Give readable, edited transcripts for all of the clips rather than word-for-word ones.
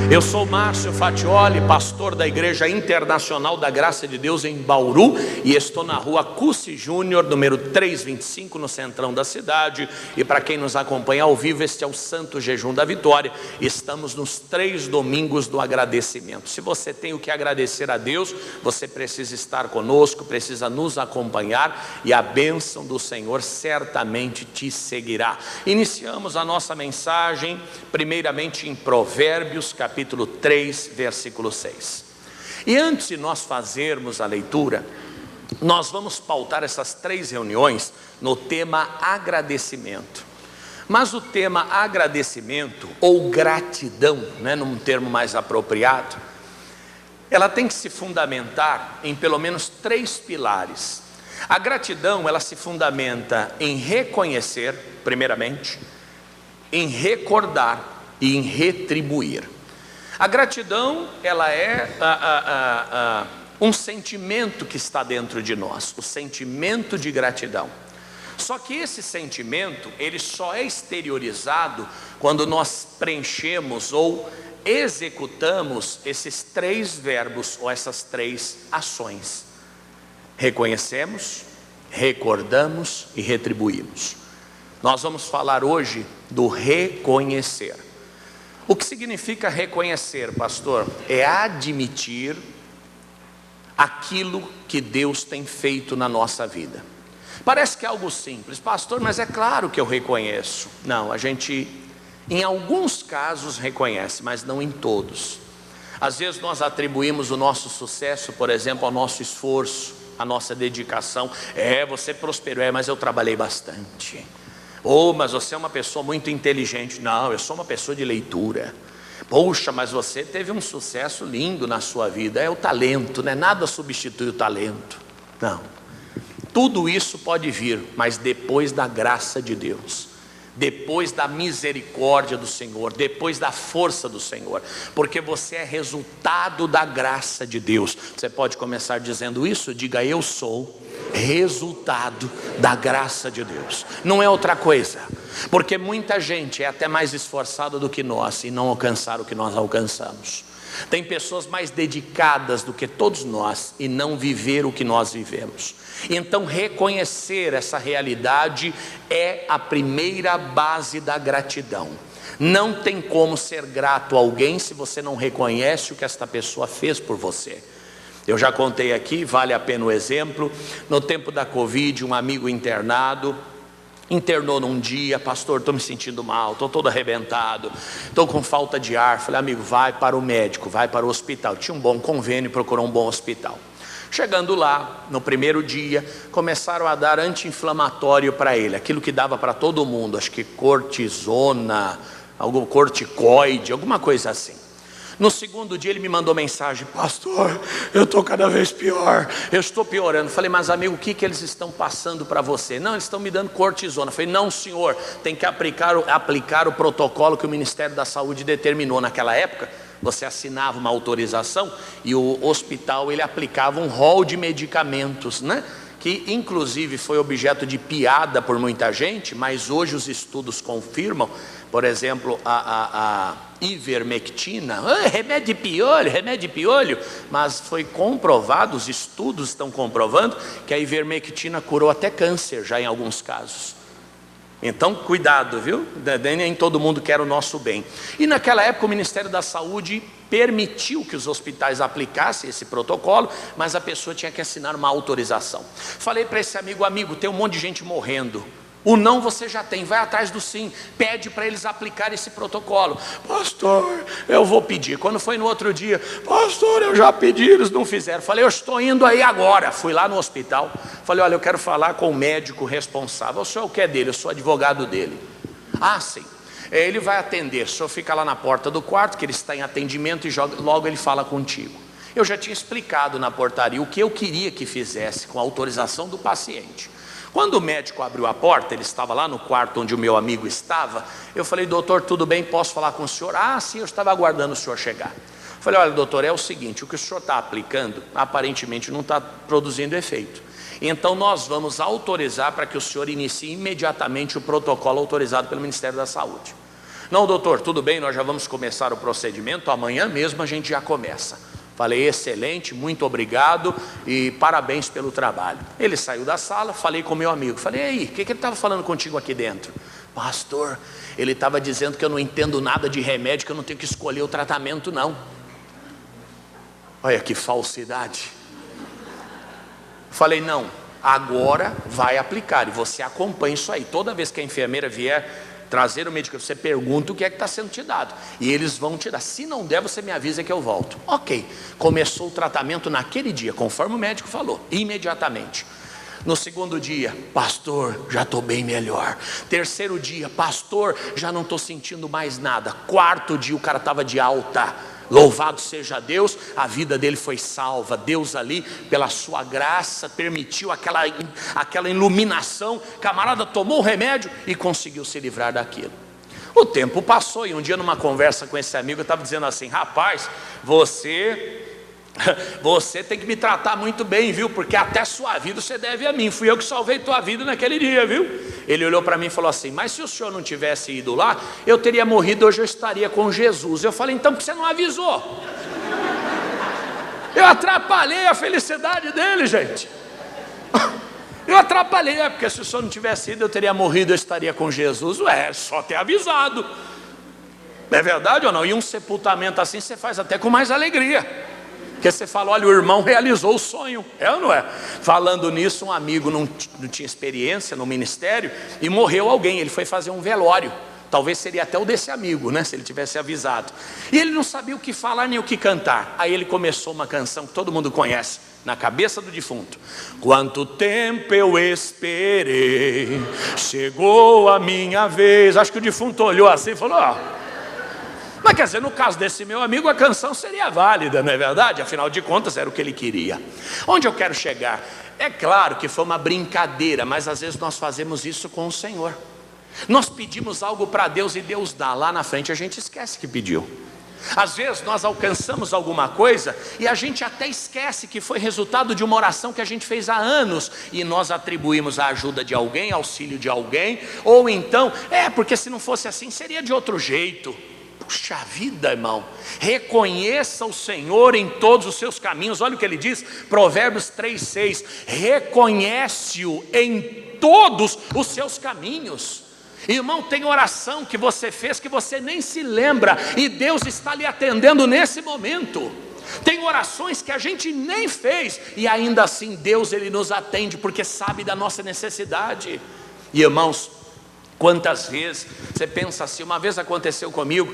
Eu sou Márcio Fatioli, pastor da Igreja Internacional da Graça de Deus em Bauru, e estou na rua Cussi Júnior, número 325, no centrão da cidade. E para quem nos acompanha ao vivo, este é o Santo Jejum da Vitória. Estamos nos 3 domingos do agradecimento. Se você tem o que agradecer a Deus, você precisa estar conosco, precisa nos acompanhar, e a bênção do Senhor certamente te seguirá. Iniciamos a nossa mensagem primeiramente em Provérbios, capítulo 3, versículo 6. E antes de nós fazermos a leitura, nós vamos pautar essas 3 reuniões no tema agradecimento. Mas o tema agradecimento, ou gratidão, num termo mais apropriado, ela tem que se fundamentar em pelo menos 3 pilares. A gratidão, ela se fundamenta em reconhecer, primeiramente, em recordar e em retribuir. A gratidão, ela é um sentimento que está dentro de nós, o sentimento de gratidão. Só que esse sentimento, ele só é exteriorizado quando nós preenchemos ou executamos esses 3 verbos ou essas 3 ações: reconhecemos, recordamos e retribuímos. Nós vamos falar hoje do reconhecer. O que significa reconhecer, pastor? É admitir aquilo que Deus tem feito na nossa vida. Parece que é algo simples, pastor, mas é claro que eu reconheço. Não, a gente em alguns casos reconhece, mas não em todos. Às vezes nós atribuímos o nosso sucesso, por exemplo, ao nosso esforço, à nossa dedicação. Você prosperou, mas eu trabalhei bastante. Mas você é uma pessoa muito inteligente. Não, eu sou uma pessoa de leitura. Poxa, mas você teve um sucesso lindo na sua vida. É o talento, nada substitui o talento. Não, tudo isso pode vir, mas depois da graça de Deus, depois da misericórdia do Senhor, depois da força do Senhor, porque você é resultado da graça de Deus. Você pode começar dizendo isso? Diga: eu sou resultado da graça de Deus. Não é outra coisa, porque muita gente é até mais esforçada do que nós e não alcançaram o que nós alcançamos. Tem pessoas mais dedicadas do que todos nós e não viveram o que nós vivemos. Então reconhecer essa realidade é a primeira base da gratidão. Não tem como ser grato a alguém se você não reconhece o que esta pessoa fez por você. Eu já contei aqui, vale a pena o exemplo. No tempo da Covid, um amigo internado internou num dia: pastor, estou me sentindo mal, estou todo arrebentado, estou com falta de ar. Falei: amigo, vai para o médico, vai para o hospital. Tinha um bom convênio, procurou um bom hospital. Chegando lá, no primeiro dia, começaram a dar anti-inflamatório para ele, aquilo que dava para todo mundo, acho que cortisona, algum corticoide, alguma coisa assim. No segundo dia ele me mandou mensagem: pastor, eu estou cada vez pior, eu estou piorando. Falei: mas amigo, o que eles estão passando para você? Não, eles estão me dando cortisona. Falei: não senhor, tem que aplicar o protocolo que o Ministério da Saúde determinou. Naquela época você assinava uma autorização e o hospital ele aplicava um rol de medicamentos, que inclusive foi objeto de piada por muita gente, mas hoje os estudos confirmam. Por exemplo, a ivermectina, remédio de piolho, mas foi comprovado, os estudos estão comprovando que a ivermectina curou até câncer já em alguns casos. Então cuidado, viu? Nem todo mundo quer o nosso bem. E naquela época o Ministério da Saúde permitiu que os hospitais aplicassem esse protocolo, mas a pessoa tinha que assinar uma autorização. Falei para esse amigo, tem um monte de gente morrendo. O não você já tem, vai atrás do sim, pede para eles aplicarem esse protocolo. Pastor, eu vou pedir. Quando foi no outro dia: pastor, eu já pedi, eles não fizeram. Falei: eu estou indo aí agora. Fui lá no hospital, falei: olha, eu quero falar com o médico responsável. O senhor é o que é dele? Eu sou advogado dele. Ah, sim, ele vai atender, o senhor fica lá na porta do quarto, que ele está em atendimento, e logo ele fala contigo. Eu já tinha explicado na portaria o que eu queria que fizesse com a autorização do paciente. Quando o médico abriu a porta, ele estava lá no quarto onde o meu amigo estava. Eu falei: doutor, tudo bem, posso falar com o senhor? Ah, sim, eu estava aguardando o senhor chegar. Falei, olha doutor, é o seguinte, o que o senhor está aplicando aparentemente não está produzindo efeito. Então nós vamos autorizar para que o senhor inicie imediatamente o protocolo autorizado pelo Ministério da Saúde. Não doutor, tudo bem, nós já vamos começar o procedimento, amanhã mesmo a gente já começa. Falei, excelente, muito obrigado e parabéns pelo trabalho. Ele saiu da sala, falei com meu amigo, falei, e aí, o que ele estava falando contigo aqui dentro? Pastor, ele estava dizendo que eu não entendo nada de remédio, que eu não tenho que escolher o tratamento não. Olha que falsidade. Falei, não, agora vai aplicar e você acompanha isso aí. Toda vez que a enfermeira vier trazer o medicamento, você pergunta o que é que está sendo te dado e eles vão te dar. Se não der, você me avisa que eu volto. Ok, começou o tratamento naquele dia, conforme o médico falou, imediatamente. No segundo dia, pastor, já estou bem melhor. Terceiro dia, pastor, já não estou sentindo mais nada. Quarto dia, o cara estava de alta. Louvado seja Deus, a vida dele foi salva. Deus ali, pela sua graça, permitiu aquela iluminação. Camarada tomou o remédio e conseguiu se livrar daquilo. O tempo passou e um dia numa conversa com esse amigo eu estava dizendo assim, rapaz, você tem que me tratar muito bem, viu? Porque até sua vida você deve a mim. Fui eu que salvei tua vida naquele dia, viu? Ele olhou para mim e falou assim, mas se o senhor não tivesse ido lá, eu teria morrido, hoje eu estaria com Jesus. Eu falei, então por que você não avisou? Eu atrapalhei a felicidade dele, gente. Eu atrapalhei, porque se o senhor não tivesse ido, eu teria morrido, eu estaria com Jesus. Ué, só ter avisado. É verdade ou não? E um sepultamento assim você faz até com mais alegria. Porque você fala, olha, o irmão realizou o sonho, é ou não é? Falando nisso, um amigo não tinha experiência no ministério e morreu alguém, ele foi fazer um velório. Talvez seria até o desse amigo, né? Se ele tivesse avisado. E ele não sabia o que falar nem o que cantar. Aí ele começou uma canção que todo mundo conhece, na cabeça do defunto. Quanto tempo eu esperei, chegou a minha vez. Acho que o defunto olhou assim e falou, mas quer dizer, no caso desse meu amigo, a canção seria válida, não é verdade? Afinal de contas, era o que ele queria. Onde eu quero chegar? É claro que foi uma brincadeira, mas às vezes nós fazemos isso com o Senhor. Nós pedimos algo para Deus e Deus dá. Lá na frente a gente esquece que pediu. Às vezes nós alcançamos alguma coisa e a gente até esquece que foi resultado de uma oração que a gente fez há anos e nós atribuímos a ajuda de alguém, auxílio de alguém, ou então, porque se não fosse assim seria de outro jeito. Puxa vida, irmão, reconheça o Senhor em todos os seus caminhos. Olha o que ele diz, Provérbios 3:6, reconhece-o em todos os seus caminhos. Irmão, tem oração que você fez que você nem se lembra e Deus está lhe atendendo nesse momento. Tem orações que a gente nem fez e ainda assim Deus ele nos atende porque sabe da nossa necessidade. E irmãos, quantas vezes você pensa assim, uma vez aconteceu comigo,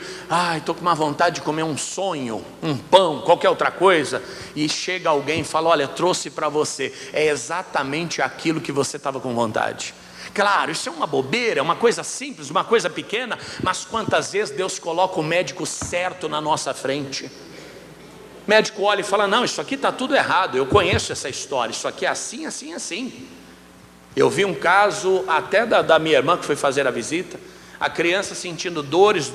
estou com uma vontade de comer um sonho, um pão, qualquer outra coisa, e chega alguém e fala, olha, trouxe para você, é exatamente aquilo que você estava com vontade. Claro, isso é uma bobeira, é uma coisa simples, uma coisa pequena, mas quantas vezes Deus coloca o médico certo na nossa frente. O médico olha e fala, não, isso aqui está tudo errado, eu conheço essa história, isso aqui é assim, assim, assim. Eu vi um caso até da minha irmã que foi fazer a visita, a criança sentindo dores,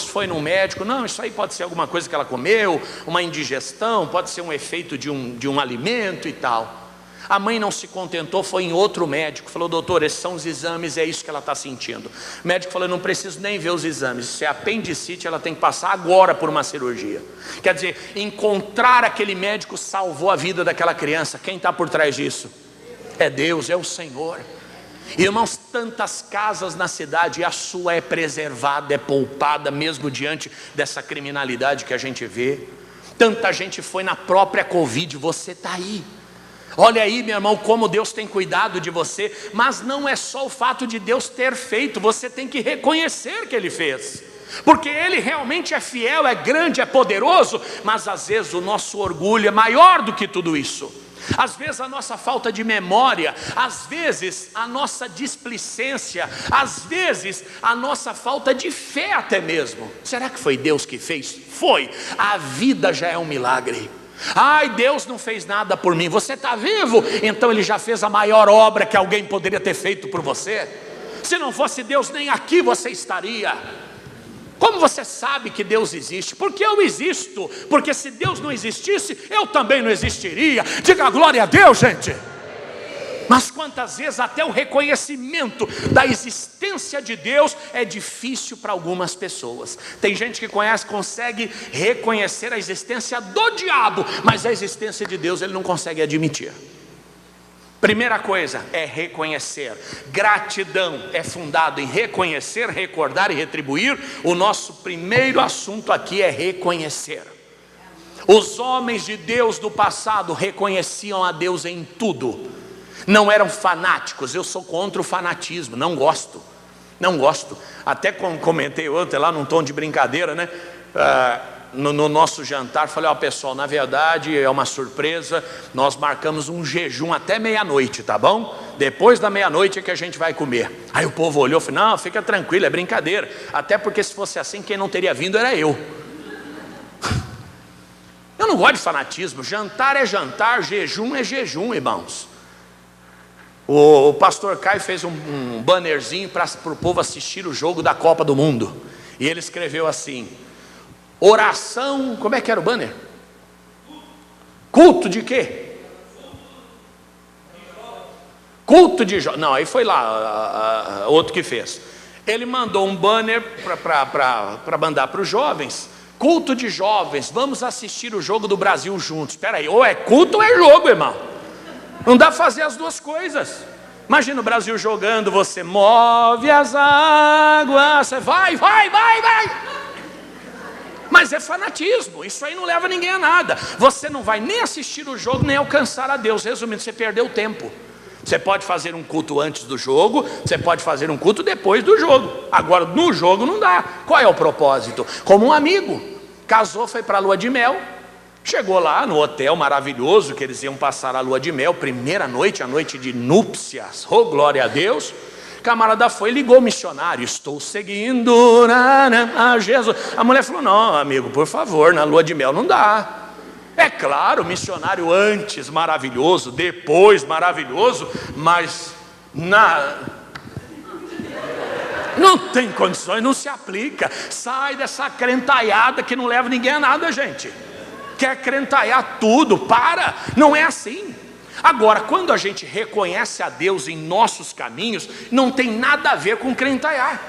foi no médico, não, isso aí pode ser alguma coisa que ela comeu, uma indigestão, pode ser um efeito de um alimento e tal. A mãe não se contentou, foi em outro médico, falou, doutor, esses são os exames, é isso que ela está sentindo. O médico falou, eu não preciso nem ver os exames, se é apendicite, ela tem que passar agora por uma cirurgia. Quer dizer, encontrar aquele médico salvou a vida daquela criança. Quem está por trás disso? É Deus, é o Senhor. Irmãos, tantas casas na cidade e a sua é preservada, é poupada mesmo diante dessa criminalidade que a gente vê. Tanta gente foi na própria Covid, você está aí. Olha aí, meu irmão, como Deus tem cuidado de você. Mas não é só o fato de Deus ter feito, você tem que reconhecer que Ele fez, porque Ele realmente é fiel, é grande, é poderoso. Mas às vezes o nosso orgulho é maior do que tudo isso. Às vezes a nossa falta de memória, às vezes a nossa displicência, às vezes a nossa falta de fé até mesmo. Será que foi Deus que fez? Foi. A vida já é um milagre. Deus não fez nada por mim. Você está vivo, então Ele já fez a maior obra que alguém poderia ter feito por você. Se não fosse Deus, nem aqui você estaria. Como você sabe que Deus existe? Porque eu existo. Porque se Deus não existisse, eu também não existiria. Diga glória a Deus, gente. Mas quantas vezes até o reconhecimento da existência de Deus é difícil para algumas pessoas. Tem gente que consegue reconhecer a existência do diabo, mas a existência de Deus ele não consegue admitir. Primeira coisa é reconhecer. Gratidão é fundado em reconhecer, recordar e retribuir. O nosso primeiro assunto aqui é reconhecer. Os homens de Deus do passado reconheciam a Deus em tudo. Não eram fanáticos. Eu sou contra o fanatismo, não gosto. Até como comentei ontem lá num tom de brincadeira, né? No nosso jantar, falei, pessoal, na verdade é uma surpresa, nós marcamos um jejum até meia-noite, tá bom? Depois da meia-noite é que a gente vai comer. Aí o povo olhou e falou, não, fica tranquilo, é brincadeira. Até porque se fosse assim, quem não teria vindo era eu. Eu não gosto de fanatismo. Jantar é jantar, jejum é jejum, irmãos. O pastor Caio fez um bannerzinho para o povo assistir o jogo da Copa do Mundo. E ele escreveu assim: oração, como é que era o banner? Culto de quê? Culto de jovens. Não, aí foi lá outro que fez. Ele mandou um banner para mandar para os jovens. Culto de jovens, vamos assistir o jogo do Brasil juntos. Espera aí, ou é culto ou é jogo, irmão. Não dá para fazer as duas coisas. Imagina o Brasil jogando, você move as águas, você vai. Mas é fanatismo, isso aí não leva ninguém a nada. Você não vai nem assistir o jogo, nem alcançar a Deus. Resumindo, você perdeu tempo. Você pode fazer um culto antes do jogo, você pode fazer um culto depois do jogo. Agora, no jogo não dá. Qual é o propósito? Como um amigo, casou, foi para a lua de mel. Chegou lá no hotel maravilhoso que eles iam passar a lua de mel, primeira noite, a noite de núpcias, oh glória a Deus. O camarada foi e ligou o missionário, estou seguindo a Jesus. A mulher falou, não amigo, por favor, na lua de mel não dá. É claro, missionário antes maravilhoso, depois maravilhoso, mas não tem condições, não se aplica. Sai dessa crentaiada que não leva ninguém a nada, gente. Quer crentaiar tudo, não é assim. Agora, quando a gente reconhece a Deus em nossos caminhos, não tem nada a ver com crentaiar.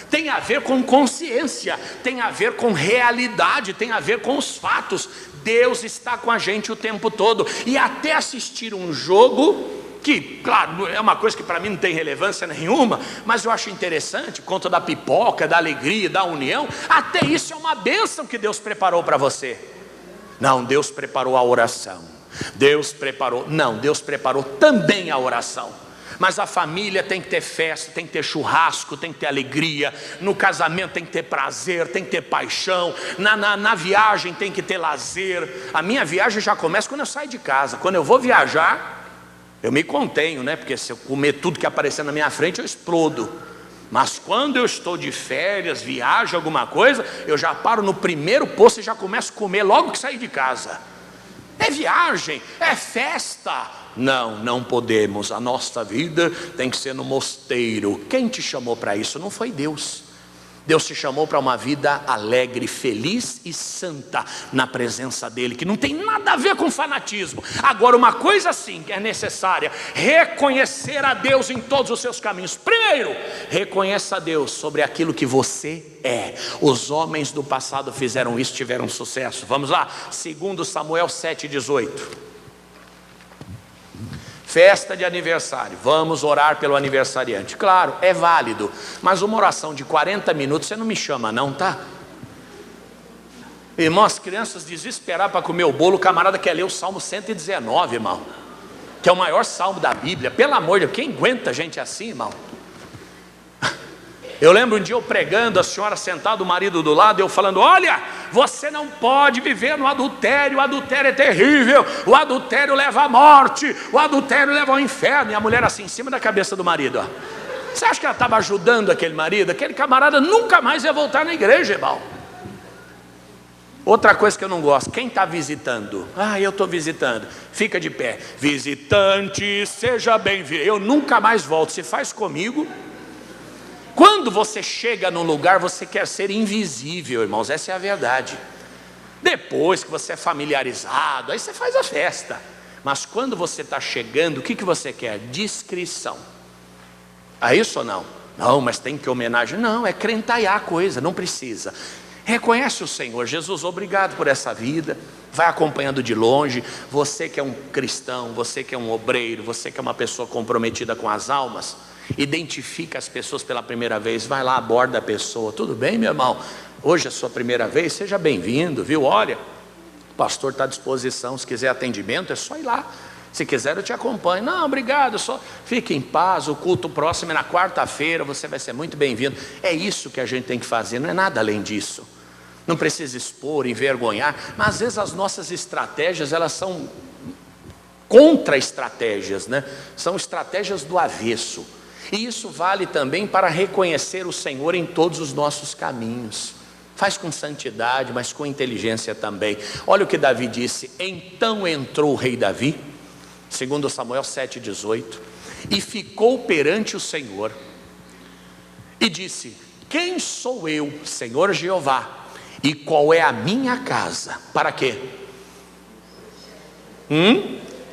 Tem a ver com consciência, tem a ver com realidade, tem a ver com os fatos. Deus está com a gente o tempo todo. E até assistir um jogo, que claro, é uma coisa que para mim não tem relevância nenhuma, mas eu acho interessante, conta da pipoca, da alegria, da união. Até isso é uma bênção que Deus preparou para você. Não, Deus preparou a oração. Deus preparou também a oração. Mas a família tem que ter festa, tem que ter churrasco, tem que ter alegria. No casamento tem que ter prazer, tem que ter paixão. Na viagem tem que ter lazer. A minha viagem já começa quando eu saio de casa. Quando eu vou viajar, eu me contenho, né? Porque se eu comer tudo que aparecer na minha frente, eu explodo. Mas quando eu estou de férias, viajo, alguma coisa, eu já paro no primeiro posto e já começo a comer logo que sair de casa. É viagem, é festa. Não podemos. A nossa vida tem que ser no mosteiro. Quem te chamou para isso? Não foi Deus. Deus te chamou para uma vida alegre, feliz e santa na presença dEle, que não tem nada a ver com fanatismo. Agora, uma coisa sim que é necessária: reconhecer a Deus em todos os seus caminhos. Primeiro, reconheça a Deus sobre aquilo que você é. Os homens do passado fizeram isso, tiveram sucesso. Vamos lá, 2 Samuel 7,18. Festa de aniversário, vamos orar pelo aniversariante. Claro, é válido, mas uma oração de 40 minutos você não me chama não, tá? Irmão, as crianças desesperadas para comer o bolo, o camarada quer ler o Salmo 119, irmão, que é o maior salmo da Bíblia. Pelo amor de Deus, quem aguenta gente assim, irmão? Eu lembro um dia eu pregando, a senhora sentada, o marido do lado, eu falando: olha, você não pode viver no adultério, o adultério é terrível, o adultério leva à morte, o adultério leva ao inferno. E a mulher assim, em cima da cabeça do marido, ó. Você acha que ela estava ajudando aquele marido? Aquele camarada nunca mais ia voltar na igreja, irmão. Outra coisa que eu não gosto, quem está visitando? Eu estou visitando, fica de pé. Visitante, seja bem-vindo. Eu nunca mais volto, se faz comigo. Quando você chega num lugar, você quer ser invisível, irmãos, essa é a verdade. Depois que você é familiarizado, aí você faz a festa. Mas quando você está chegando, o que você quer? Discrição. É isso ou não? Não, mas tem que homenagem. Não, é crentaiar a coisa, não precisa. Reconhece o Senhor. Jesus, obrigado por essa vida. Vai acompanhando de longe. Você que é um cristão, você que é um obreiro, você que é uma pessoa comprometida com as almas, identifica as pessoas pela primeira vez, vai lá, aborda a pessoa. Tudo bem, meu irmão? Hoje é a sua primeira vez, seja bem-vindo, viu? Olha, o pastor está à disposição, se quiser atendimento é só ir lá. Se quiser eu te acompanho. Não, obrigado, só fique em paz. O culto próximo é na quarta-feira, você vai ser muito bem-vindo. É isso que a gente tem que fazer, não é nada além disso. Não precisa expor, envergonhar, mas às vezes as nossas estratégias, elas são contra-estratégias, né? São estratégias do avesso. E isso vale também para reconhecer o Senhor em todos os nossos caminhos. Faz com santidade, mas com inteligência também. Olha o que Davi disse: então entrou o rei Davi, segundo Samuel 7,18, e ficou perante o Senhor, e disse: quem sou eu, Senhor Jeová, e qual é a minha casa? Para quê?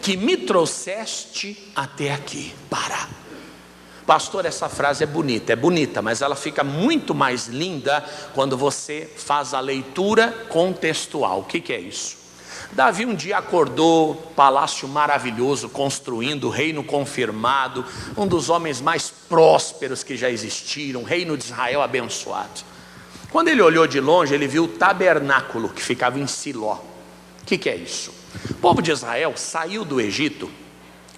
Que me trouxeste até aqui. Para. Pastor, essa frase é bonita, mas ela fica muito mais linda quando você faz a leitura contextual. O que é isso? Davi um dia acordou, palácio maravilhoso, construindo, reino confirmado, um dos homens mais prósperos que já existiram, reino de Israel abençoado. Quando ele olhou de longe, ele viu o tabernáculo que ficava em Siló. O que é isso? O povo de Israel saiu do Egito,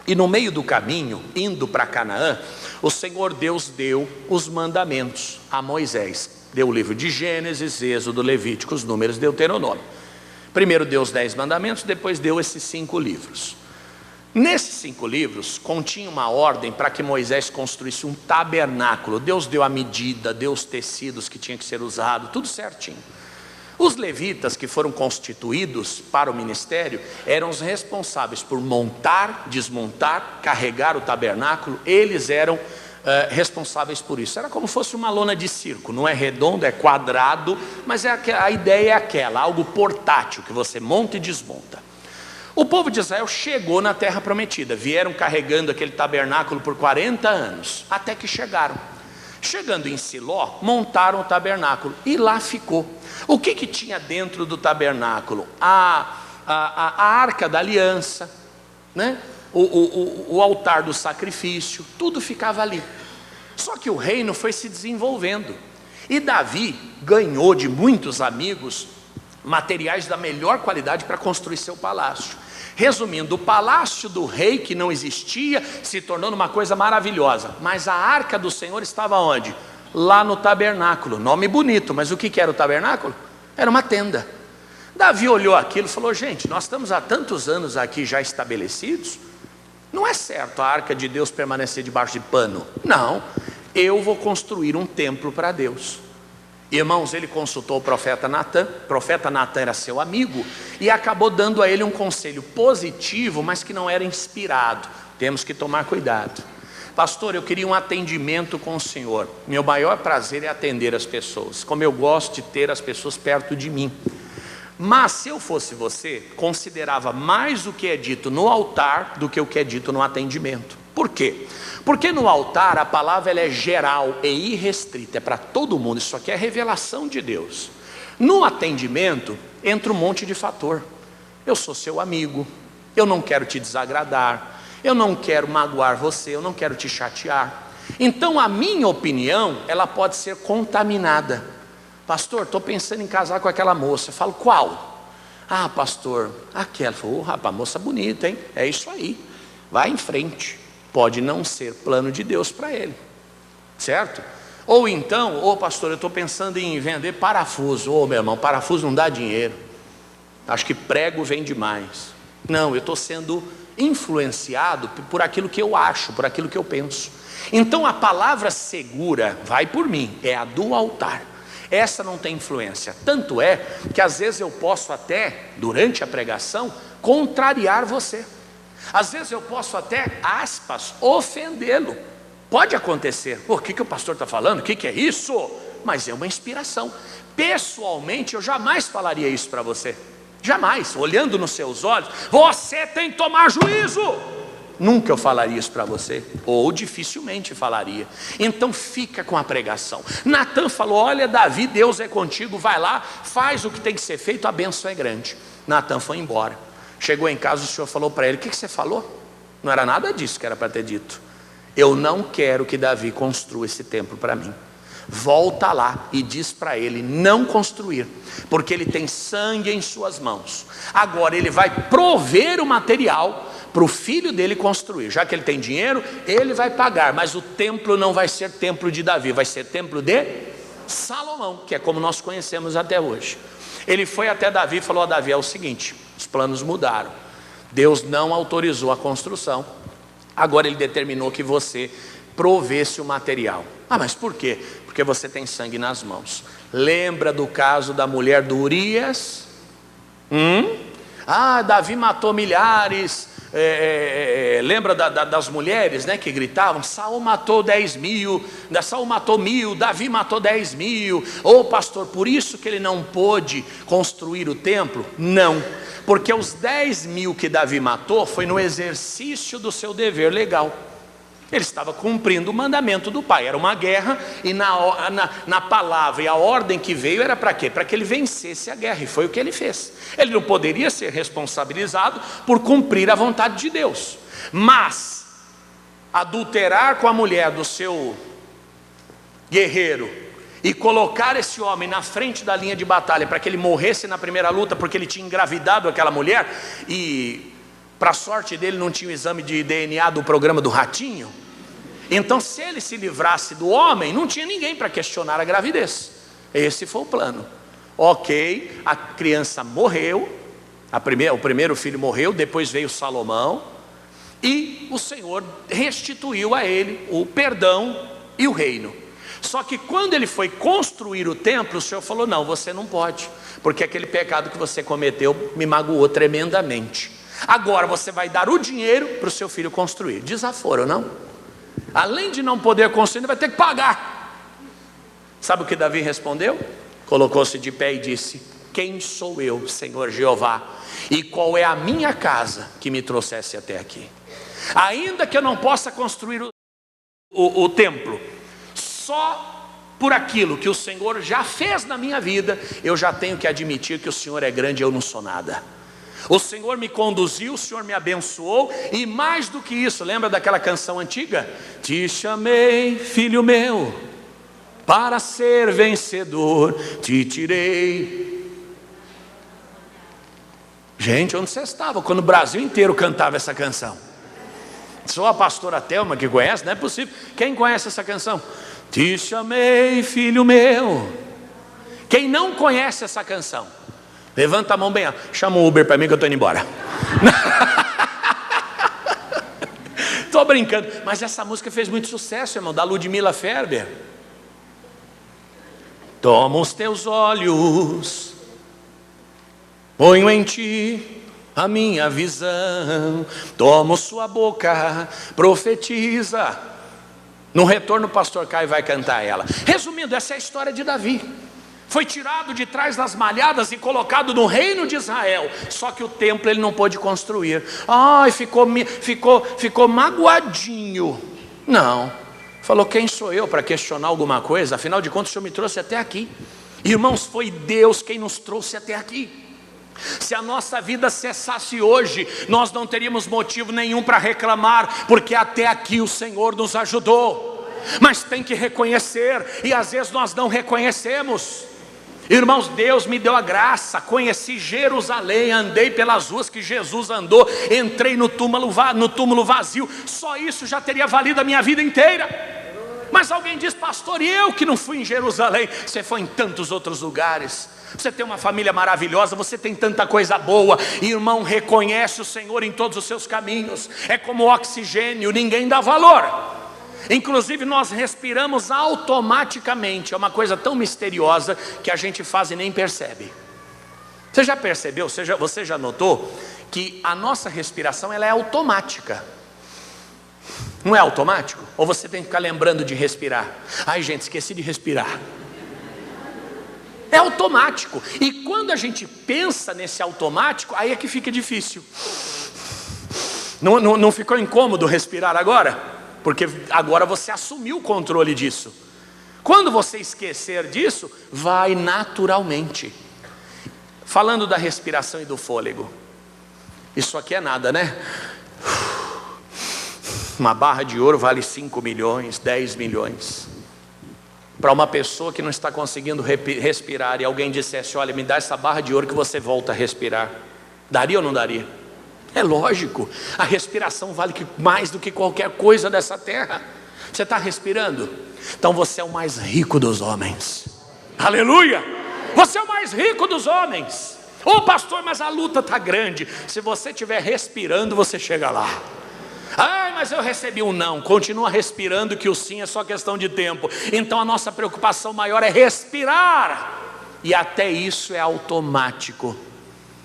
e no meio do caminho, indo para Canaã, o Senhor Deus deu os mandamentos a Moisés. Deu o livro de Gênesis, Êxodo, Levíticos, Números, Deuteronômio. Primeiro deu os 10 mandamentos, depois deu esses 5 livros. Nesses 5 livros, continha uma ordem para que Moisés construísse um tabernáculo. Deus deu a medida, deu os tecidos que tinha que ser usado, tudo certinho. Os levitas que foram constituídos para o ministério eram os responsáveis por montar, desmontar, carregar o tabernáculo. Eles eram responsáveis por isso. Era como se fosse uma lona de circo, não é redondo, é quadrado, mas a ideia é aquela, algo portátil que você monta e desmonta. O povo de Israel chegou na terra prometida, vieram carregando aquele tabernáculo por 40 anos, até que chegaram. Chegando em Siló, montaram o tabernáculo e lá ficou. O que tinha dentro do tabernáculo? A arca da aliança, né? O altar do sacrifício, tudo ficava ali. Só que o reino foi se desenvolvendo, e Davi ganhou de muitos amigos materiais da melhor qualidade para construir seu palácio. Resumindo, o palácio do rei, que não existia, se tornou uma coisa maravilhosa. Mas a arca do Senhor estava onde? Lá no tabernáculo. Nome bonito, mas o que era o tabernáculo? Era uma tenda. Davi olhou aquilo e falou: gente, nós estamos há tantos anos aqui já estabelecidos, não é certo a arca de Deus permanecer debaixo de pano. Não, eu vou construir um templo para Deus. Irmãos, ele consultou o profeta Natan era seu amigo, e acabou dando a ele um conselho positivo, mas que não era inspirado. Temos que tomar cuidado. Pastor, eu queria um atendimento com o senhor. Meu maior prazer é atender as pessoas, como eu gosto de ter as pessoas perto de mim. Mas se eu fosse você, considerava mais o que é dito no altar do que o que é dito no atendimento. Por quê? Porque no altar a palavra ela é geral e irrestrita, é para todo mundo. Isso aqui é revelação de Deus. No atendimento entra um monte de fator. Eu sou seu amigo, eu não quero te desagradar, eu não quero magoar você, eu não quero te chatear. Então a minha opinião, ela pode ser contaminada. Pastor, estou pensando em casar com aquela moça. Eu falo: qual? Ah, pastor, aquela. Falou: rapaz, moça bonita, hein? É isso aí, vai em frente. Pode não ser plano de Deus para ele, certo? Ou então, pastor, eu estou pensando em vender parafuso. Meu irmão, parafuso não dá dinheiro, acho que prego vende mais. Não, eu estou sendo influenciado por aquilo que eu acho, por aquilo que eu penso. Então a palavra segura, vai por mim, é a do altar. Essa não tem influência. Tanto é que às vezes eu posso até, durante a pregação, contrariar você. Às vezes eu posso até, aspas, ofendê-lo. Pode acontecer. Pô, o que o pastor está falando? O que é isso? Mas é uma inspiração. Pessoalmente, eu jamais falaria isso para você. Jamais, olhando nos seus olhos, você tem que tomar juízo. Nunca eu falaria isso para você, ou dificilmente falaria. Então fica com a pregação. Natan falou: olha Davi, Deus é contigo, vai lá, faz o que tem que ser feito, a bênção é grande. Natan foi embora. Chegou em casa, o Senhor falou para ele: o que você falou? Não era nada disso que era para ter dito. Eu não quero que Davi construa esse templo para mim. Volta lá e diz para ele não construir, porque ele tem sangue em suas mãos. Agora ele vai prover o material para o filho dele construir. Já que ele tem dinheiro, ele vai pagar, mas o templo não vai ser templo de Davi, vai ser templo de Salomão, que é como nós conhecemos até hoje. Ele foi até Davi e falou a Davi: é o seguinte, os planos mudaram, Deus não autorizou a construção, agora ele determinou que você provesse o material. Ah, mas por quê? Porque você tem sangue nas mãos. Lembra do caso da mulher do Urias? Davi matou milhares. Lembra das mulheres, né, que gritavam: Saul matou 10.000, Saul matou 1.000, Davi matou 10.000. Pastor, por isso que ele não pôde construir o templo? Não, porque os 10.000 que Davi matou foi no exercício do seu dever legal. Ele estava cumprindo o mandamento do pai. Era uma guerra, e na palavra e a ordem que veio era para quê? Para que ele vencesse a guerra, e foi o que ele fez. Ele não poderia ser responsabilizado por cumprir a vontade de Deus, mas adulterar com a mulher do seu guerreiro e colocar esse homem na frente da linha de batalha para que ele morresse na primeira luta, porque ele tinha engravidado aquela mulher, e para sorte dele não tinha o exame de DNA do programa do Ratinho. Então, se ele se livrasse do homem, não tinha ninguém para questionar a gravidez. Esse foi o plano. Ok, a criança morreu, o primeiro filho morreu, depois veio Salomão, e o Senhor restituiu a ele o perdão e o reino. Só que quando ele foi construir o templo, o Senhor falou: não, você não pode, porque aquele pecado que você cometeu me magoou tremendamente. Agora você vai dar o dinheiro para o seu filho construir. Desaforo, não? Além de não poder construir, ele vai ter que pagar. Sabe o que Davi respondeu? Colocou-se de pé e disse: quem sou eu, Senhor Jeová, e qual é a minha casa que me trouxesse até aqui? Ainda que eu não possa construir o templo, só por aquilo que o Senhor já fez na minha vida, eu já tenho que admitir que o Senhor é grande e eu não sou nada. O Senhor me conduziu, o Senhor me abençoou, e mais do que isso, lembra daquela canção antiga? Te chamei, filho meu, para ser vencedor, te tirei. Gente, onde você estava quando o Brasil inteiro cantava essa canção? Só a pastora Thelma que conhece? Não é possível. Quem conhece essa canção? Te chamei, filho meu. Quem não conhece essa canção, levanta a mão bem alto. Chama um Uber para mim que eu estou indo embora. Estou brincando, mas essa música fez muito sucesso, irmão, da Ludmilla Ferber. Toma os teus olhos, ponho em ti a minha visão, tomo sua boca, profetiza. No retorno o pastor Caio vai cantar ela. Resumindo, essa é a história de Davi. Foi tirado de trás das malhadas e colocado no reino de Israel. Só que o templo ele não pôde construir. Ai, ficou magoadinho. Não, falou: quem sou eu para questionar alguma coisa? Afinal de contas o Senhor me trouxe até aqui. Irmãos, foi Deus quem nos trouxe até aqui. Se a nossa vida cessasse hoje, nós não teríamos motivo nenhum para reclamar, porque até aqui o Senhor nos ajudou. Mas tem que reconhecer, e às vezes nós não reconhecemos. Irmãos, Deus me deu a graça, conheci Jerusalém, andei pelas ruas que Jesus andou, entrei no túmulo vazio. Só isso já teria valido a minha vida inteira. Mas alguém diz: pastor, e eu que não fui em Jerusalém? Você foi em tantos outros lugares. Você tem uma família maravilhosa, você tem tanta coisa boa. Irmão, reconhece o Senhor em todos os seus caminhos. É como oxigênio, ninguém dá valor. Inclusive nós respiramos automaticamente. É uma coisa tão misteriosa que a gente faz e nem percebe. Você já percebeu, você já notou que a nossa respiração ela é automática? Não é automático? Ou você tem que ficar lembrando de respirar? Ai, gente, esqueci de respirar. É automático. E quando a gente pensa nesse automático, aí é que fica difícil. Não ficou incômodo respirar agora? Porque agora você assumiu o controle disso. Quando você esquecer disso, vai naturalmente. Falando da respiração e do fôlego, isso aqui é nada, né? Uma barra de ouro vale 5 milhões, 10 milhões. Para uma pessoa que não está conseguindo respirar, e alguém dissesse: olha, me dá essa barra de ouro que você volta a respirar, daria ou não daria? É lógico, a respiração vale mais do que qualquer coisa dessa terra. Você está respirando? Então você é o mais rico dos homens. Aleluia! Você é o mais rico dos homens. Ô pastor, mas a luta está grande. Se você estiver respirando, você chega lá. Ai, mas eu recebi um não. Continua respirando, que o sim é só questão de tempo. Então a nossa preocupação maior é respirar. E até isso é automático.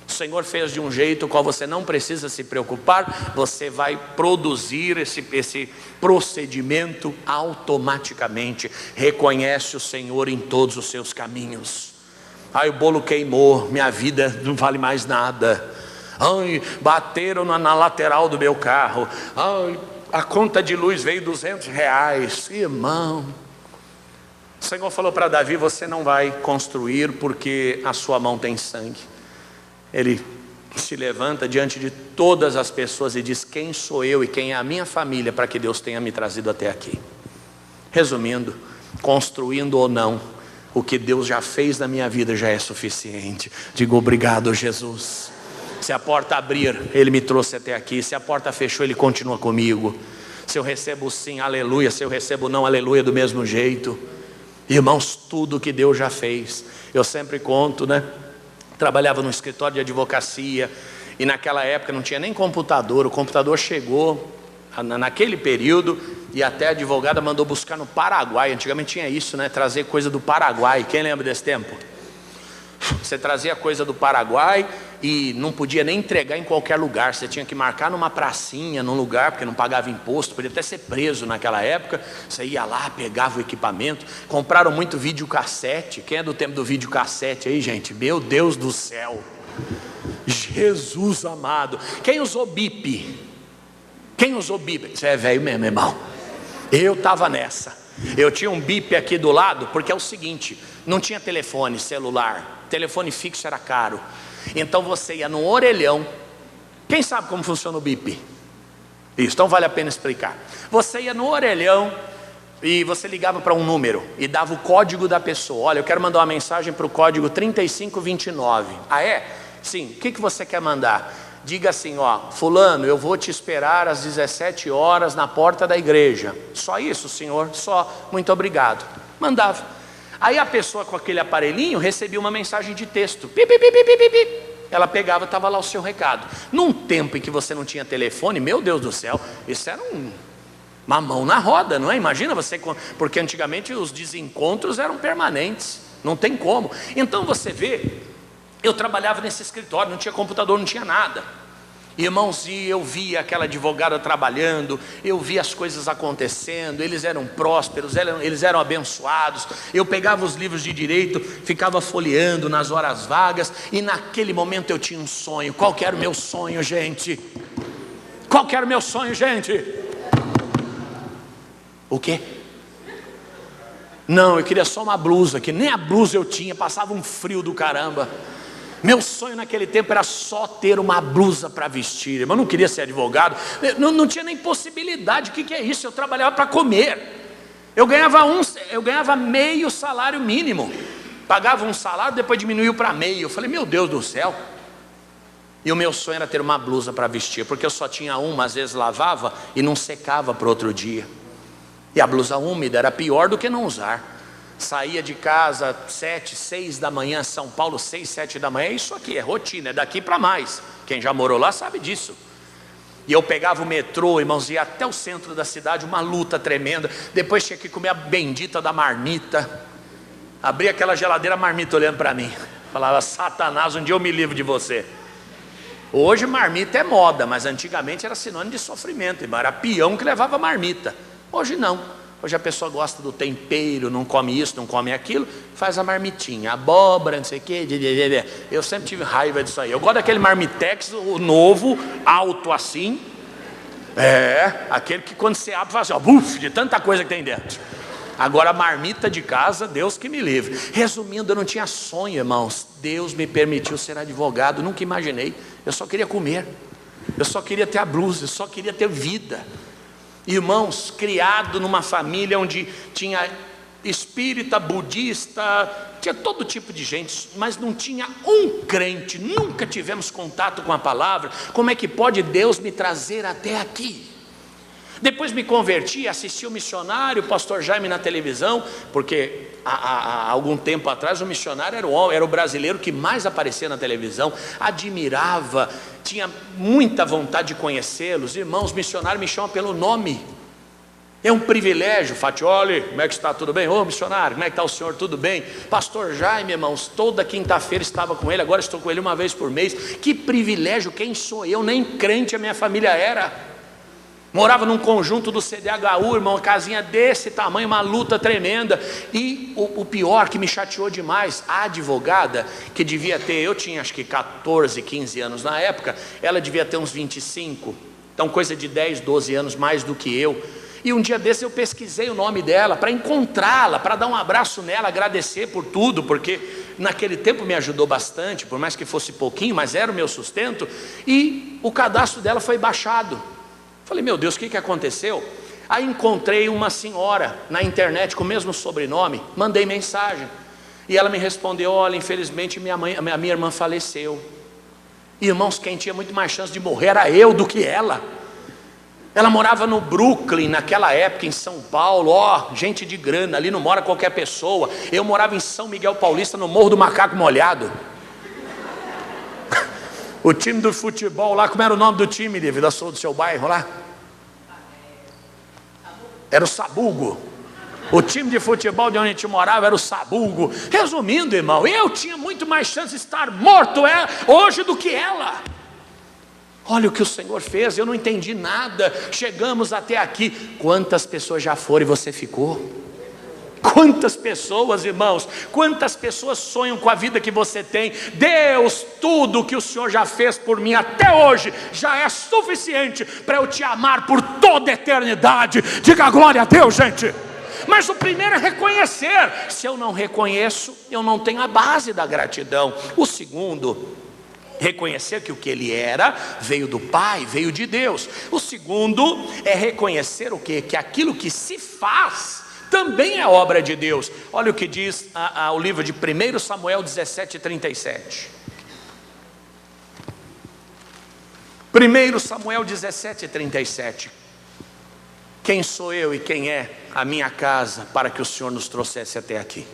O Senhor fez de um jeito qual você não precisa se preocupar. Você vai produzir esse procedimento automaticamente. Reconhece o Senhor em todos os seus caminhos. Ai, o bolo queimou, minha vida não vale mais nada. Ai, bateram na lateral do meu carro. Ai, a conta de luz veio R$200. Irmão, o Senhor falou para Davi: você não vai construir porque a sua mão tem sangue. Ele se levanta diante de todas as pessoas e diz: quem sou eu e quem é a minha família para que Deus tenha me trazido até aqui? Resumindo, construindo ou não, o que Deus já fez na minha vida já é suficiente. Digo: obrigado, Jesus. Se a porta abrir, Ele me trouxe até aqui. Se a porta fechou, Ele continua comigo. Se eu recebo sim, aleluia. Se eu recebo não, aleluia, do mesmo jeito. Irmãos, tudo que Deus já fez. Eu sempre conto, né? Trabalhava no escritório de advocacia, e naquela época não tinha nem computador. O computador chegou naquele período, e até a advogada mandou buscar no Paraguai. Antigamente tinha isso, né? Trazer coisa do Paraguai. Quem lembra desse tempo? Você trazia coisa do Paraguai e não podia nem entregar em qualquer lugar. Você tinha que marcar numa pracinha, num lugar, porque não pagava imposto. Podia até ser preso naquela época. Você ia lá, pegava o equipamento. Compraram muito videocassete. Quem é do tempo do videocassete aí, gente? Meu Deus do céu, Jesus amado. Quem usou bip? Quem usou bip? Você é velho mesmo, irmão. Eu estava nessa. Eu tinha um bip aqui do lado, porque é o seguinte: não tinha telefone celular, telefone fixo era caro. Então você ia no orelhão. Quem sabe como funciona o bip? Isso, então vale a pena explicar. Você ia no orelhão e você ligava para um número e dava o código da pessoa. Olha, eu quero mandar uma mensagem para o código 3529. Ah é? Sim, o que você quer mandar? Diga assim: ó, fulano, eu vou te esperar às 17 horas na porta da igreja. Só isso, senhor? Só. Muito obrigado. Mandava. Aí a pessoa com aquele aparelhinho recebia uma mensagem de texto. Pi, pi, pi, pi, pi, pi. Ela pegava, estava lá o seu recado. Num tempo em que você não tinha telefone, meu Deus do céu, isso era uma mão na roda, não é? Imagina você, porque antigamente os desencontros eram permanentes. Não tem como. Então você vê, eu trabalhava nesse escritório, não tinha computador, não tinha nada. Irmãos, e eu via aquela advogada trabalhando, eu via as coisas acontecendo, eles eram prósperos, eles eram abençoados. Eu pegava os livros de direito, ficava folheando nas horas vagas, e naquele momento eu tinha um sonho. Qual que era o meu sonho, gente? Qual que era o meu sonho, gente? O quê? Não, eu queria só uma blusa, que nem a blusa eu tinha, passava um frio do caramba. Meu sonho naquele tempo era só ter uma blusa para vestir. Eu não queria ser advogado, não tinha nem possibilidade. O que é isso? Eu trabalhava para comer. Eu ganhava meio salário mínimo. Pagava um salário, depois diminuiu para meio. Eu falei: meu Deus do céu. E o meu sonho era ter uma blusa para vestir, porque eu só tinha uma, às vezes lavava e não secava para outro dia. E a blusa úmida era pior do que não usar. Saía de casa 7, 6 da manhã, São Paulo, 6, 7 da manhã. Isso aqui é rotina, é daqui para mais. Quem já morou lá sabe disso. E eu pegava o metrô, irmãos, ia até o centro da cidade, uma luta tremenda. Depois tinha que comer a bendita da marmita. Abria aquela geladeira, a marmita olhando para mim. Falava: Satanás, um dia eu me livro de você. Hoje marmita é moda, mas antigamente era sinônimo de sofrimento, irmão. Era peão que levava marmita. Hoje não. Hoje a pessoa gosta do tempero, não come isso, não come aquilo, faz a marmitinha, abóbora, não sei o quê. Eu sempre tive raiva disso aí. Eu gosto daquele marmitex, o novo, alto assim. Aquele que quando você abre, faz assim, ó, buf, de tanta coisa que tem dentro. Agora a marmita de casa, Deus que me livre. Resumindo, eu não tinha sonho, irmãos. Deus me permitiu ser advogado, nunca imaginei. Eu só queria comer, eu só queria ter a blusa, eu só queria ter vida. Irmãos, criado numa família onde tinha espírita, budista, tinha todo tipo de gente, mas não tinha um crente, nunca tivemos contato com a palavra. Como é que pode Deus me trazer até aqui? Depois me converti, assisti o missionário, o pastor Jaime na televisão, porque há algum tempo atrás o missionário era o brasileiro que mais aparecia na televisão, admirava, tinha muita vontade de conhecê-los. Irmãos, missionário me chama pelo nome, é um privilégio. Fatioli, como é que está? Tudo bem? Ô missionário, como é que está o senhor? Tudo bem? Pastor Jaime, irmãos, toda quinta-feira estava com ele, agora estou com ele uma vez por mês. Que privilégio, quem sou eu? Nem crente a minha família era. Morava num conjunto do CDHU, irmão, uma casinha desse tamanho, uma luta tremenda. E o pior, que me chateou demais, a advogada, que devia ter, eu tinha acho que 14, 15 anos na época, ela devia ter uns 25, então coisa de 10, 12 anos mais do que eu. E um dia desse eu pesquisei o nome dela, para encontrá-la, para dar um abraço nela, agradecer por tudo, porque naquele tempo me ajudou bastante, por mais que fosse pouquinho, mas era o meu sustento. E o cadastro dela foi baixado. Falei, meu Deus, o que aconteceu? Aí encontrei uma senhora na internet com o mesmo sobrenome, mandei mensagem, e ela me respondeu, olha, infelizmente minha irmã faleceu. Irmãos, quem tinha muito mais chance de morrer era eu do que ela. Ela morava no Brooklyn naquela época, em São Paulo, gente de grana, ali não mora qualquer pessoa. Eu morava em São Miguel Paulista, no Morro do Macaco Molhado. O time do futebol lá, como era o nome do time, David, do seu bairro lá? Era o Sabugo. O time de futebol de onde a gente morava era o Sabugo. Resumindo, irmão, eu tinha muito mais chance de estar morto hoje do que ela. Olha o que o Senhor fez, eu não entendi nada. Chegamos até aqui. Quantas pessoas já foram e você ficou? Quantas pessoas, irmãos, quantas pessoas sonham com a vida que você tem? Deus, tudo que o Senhor já fez por mim até hoje já é suficiente para eu te amar por toda a eternidade. Diga glória a Deus, gente. Mas o primeiro é reconhecer. Se eu não reconheço, eu não tenho a base da gratidão. O segundo, reconhecer que o que ele era veio do Pai, veio de Deus. O segundo é reconhecer o quê? Que aquilo que se faz também é obra de Deus. Olha o que diz o livro de 1 Samuel 17:37. 1 Samuel 17:37. Quem sou eu e quem é a minha casa para que o Senhor nos trouxesse até aqui?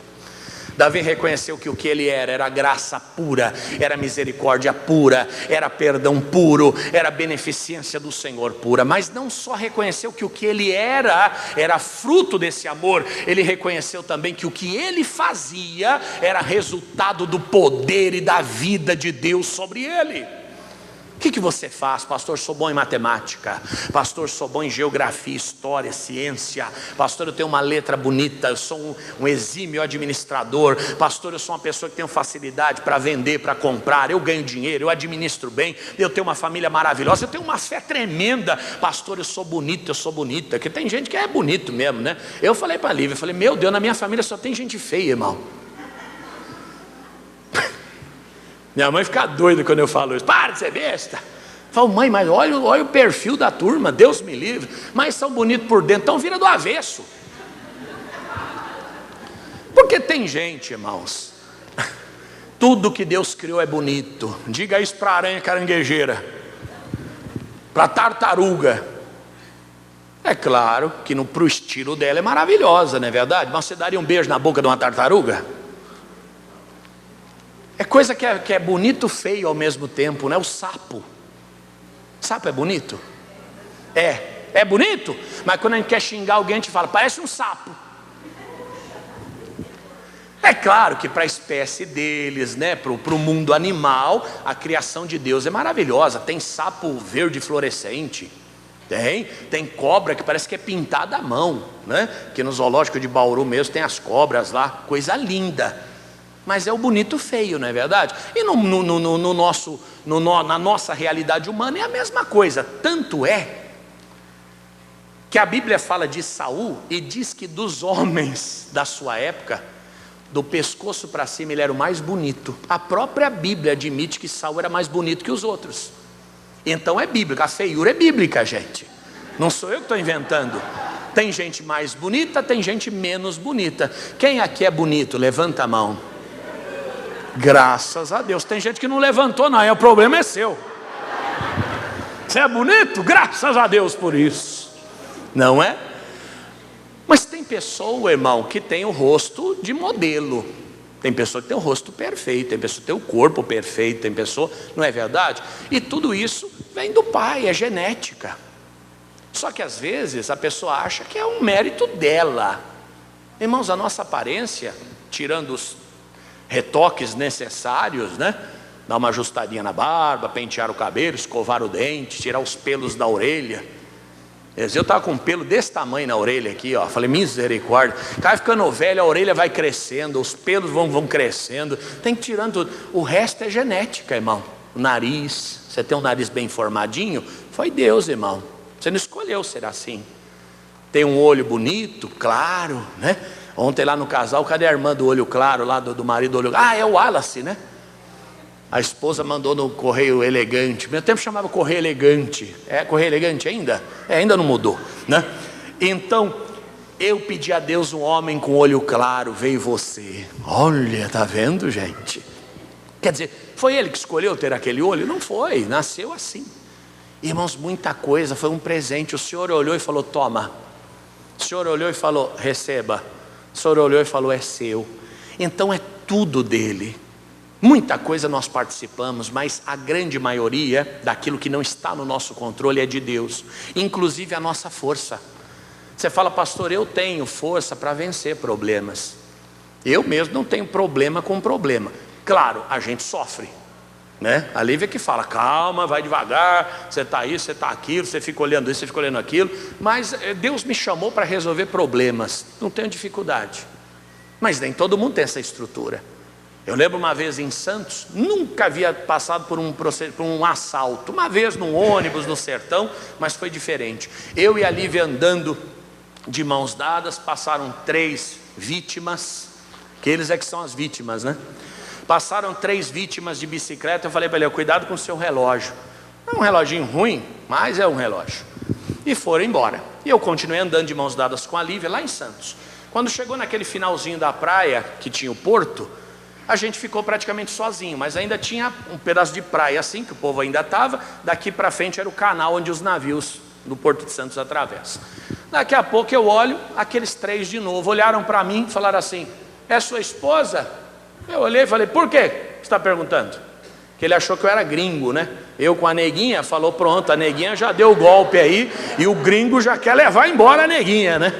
Davi reconheceu que o que ele era graça pura, era misericórdia pura, era perdão puro, era beneficência do Senhor pura. Mas não só reconheceu que o que ele era fruto desse amor, ele reconheceu também que o que ele fazia era resultado do poder e da vida de Deus sobre ele. O que você faz? Pastor, sou bom em matemática. Pastor, sou bom em geografia, história, ciência. Pastor, eu tenho uma letra bonita. Eu sou um exímio administrador. Pastor, eu sou uma pessoa que tem facilidade para vender, para comprar. Eu ganho dinheiro, eu administro bem. Eu tenho uma família maravilhosa. Eu tenho uma fé tremenda. Pastor, eu sou bonito, eu sou bonita. Porque tem gente que é bonito mesmo, né? Eu falei para a Lívia, falei, meu Deus, na minha família só tem gente feia, irmão. Minha mãe fica doida quando eu falo isso. Para de ser besta. Falo, mãe, mas olha o perfil da turma, Deus me livre. Mas são bonitos por dentro, então vira do avesso. Porque tem gente, irmãos, tudo que Deus criou é bonito. Diga isso para a aranha caranguejeira, para a tartaruga. É claro que para o estilo dela é maravilhosa, não é verdade? Mas você daria um beijo na boca de uma tartaruga? É coisa que é bonito, feio ao mesmo tempo, né? O sapo. Sapo é bonito? É bonito, mas quando a gente quer xingar alguém, a gente fala, parece um sapo. É claro que para a espécie deles, né, para o mundo animal, a criação de Deus é maravilhosa. Tem sapo verde fluorescente, tem cobra que parece que é pintada à mão, né? Que no zoológico de Bauru mesmo tem as cobras lá, coisa linda. Mas é o bonito feio, não é verdade? E na nossa realidade humana é a mesma coisa. Tanto é que a Bíblia fala de Saul e diz que dos homens da sua época, do pescoço para cima ele era o mais bonito. A própria Bíblia admite que Saul era mais bonito que os outros. Então é bíblica, a feiura é bíblica, gente. Não sou eu que estou inventando. Tem gente mais bonita, tem gente menos bonita. Quem aqui é bonito? Levanta a mão. Graças a Deus. Tem gente que não levantou, não. O problema é seu. Você é bonito? Graças a Deus por isso. Não é? Mas tem pessoa, irmão, que tem o rosto de modelo. Tem pessoa que tem o rosto perfeito, tem pessoa que tem o corpo perfeito, tem pessoa, não é verdade? E tudo isso vem do pai, é genética. Só que às vezes a pessoa acha que é um mérito dela. Irmãos, a nossa aparência, tirando os retoques necessários, né? Dar uma ajustadinha na barba, pentear o cabelo, escovar o dente, tirar os pelos da orelha. Eu estava com um pelo desse tamanho na orelha aqui, ó. Falei, misericórdia. Vai ficando velho, a orelha vai crescendo, os pelos vão crescendo. Tem que ir tirando tudo. O resto é genética, irmão. O nariz, você tem um nariz bem formadinho, foi Deus, irmão. Você não escolheu ser assim. Tem um olho bonito, claro, né? Ontem lá no casal, cadê a irmã do olho claro, lá do marido do olho claro? Ah, é o Wallace, né? A esposa mandou no Correio Elegante. Meu tempo chamava Correio Elegante. É Correio Elegante ainda? Ainda não mudou, né? Então, eu pedi a Deus um homem com olho claro, veio você. Olha, tá vendo, gente? Quer dizer, foi ele que escolheu ter aquele olho? Não foi, nasceu assim. Irmãos, muita coisa, foi um presente. O Senhor olhou e falou, toma. O Senhor olhou e falou, receba. O Senhor olhou e falou, é seu. Então é tudo dele. Muita coisa nós participamos, mas a grande maioria daquilo que não está no nosso controle é de Deus, inclusive a nossa força. Você fala, pastor, eu tenho força para vencer problemas. Eu mesmo não tenho problema com problema. Claro, a gente sofre, né? A Lívia que fala, calma, vai devagar, você está isso, você está aquilo, você fica olhando isso, você fica olhando aquilo. Mas Deus me chamou para resolver problemas, não tenho dificuldade. Mas nem todo mundo tem essa estrutura. Eu lembro uma vez em Santos, nunca havia passado por um assalto. Uma vez num ônibus no sertão, mas foi diferente. Eu e a Lívia andando de mãos dadas, passaram 3 vítimas, que eles é que são as vítimas, né? Passaram 3 vítimas de bicicleta, eu falei para ele, cuidado com o seu relógio. É um reloginho ruim, mas é um relógio. E foram embora. E eu continuei andando de mãos dadas com a Lívia lá em Santos. Quando chegou naquele finalzinho da praia, que tinha o porto, a gente ficou praticamente sozinho, mas ainda tinha um pedaço de praia assim, que o povo ainda estava. Daqui para frente era o canal onde os navios do Porto de Santos atravessam. Daqui a pouco eu olho, aqueles 3 de novo, olharam para mim e falaram assim, é sua esposa? Eu olhei e falei, por quê? Você está perguntando? Que ele achou que eu era gringo, né? Eu com a neguinha, falou, pronto, a neguinha já deu o golpe aí, e o gringo já quer levar embora a neguinha, né?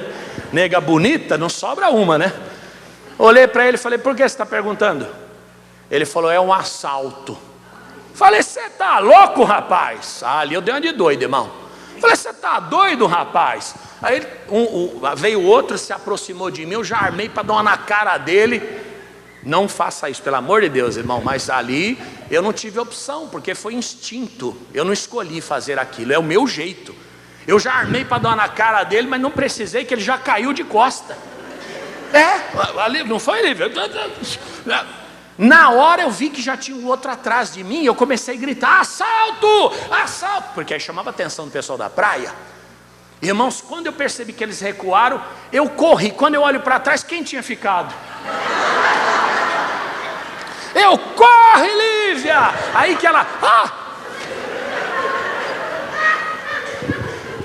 Nega bonita, não sobra uma, né? Olhei para ele e falei, por que você está perguntando? Ele falou, é um assalto. Falei, você está louco, rapaz? Ali eu dei uma de doido, irmão. Falei, você está doido, rapaz? Aí veio outro, se aproximou de mim, eu já armei para dar uma na cara dele. Não faça isso, pelo amor de Deus, irmão. Mas ali eu não tive opção, porque foi instinto. Eu não escolhi fazer aquilo, é o meu jeito. Eu já armei para dar uma na cara dele, mas não precisei, que ele já caiu de costa. Não foi, Lívia? Na hora eu vi que já tinha um outro atrás de mim, eu comecei a gritar, assalto, assalto, porque aí chamava a atenção do pessoal da praia. Irmãos, quando eu percebi que eles recuaram, eu corri. Quando eu olho para trás, quem tinha ficado? Eu, corre, Lívia! Aí que ela,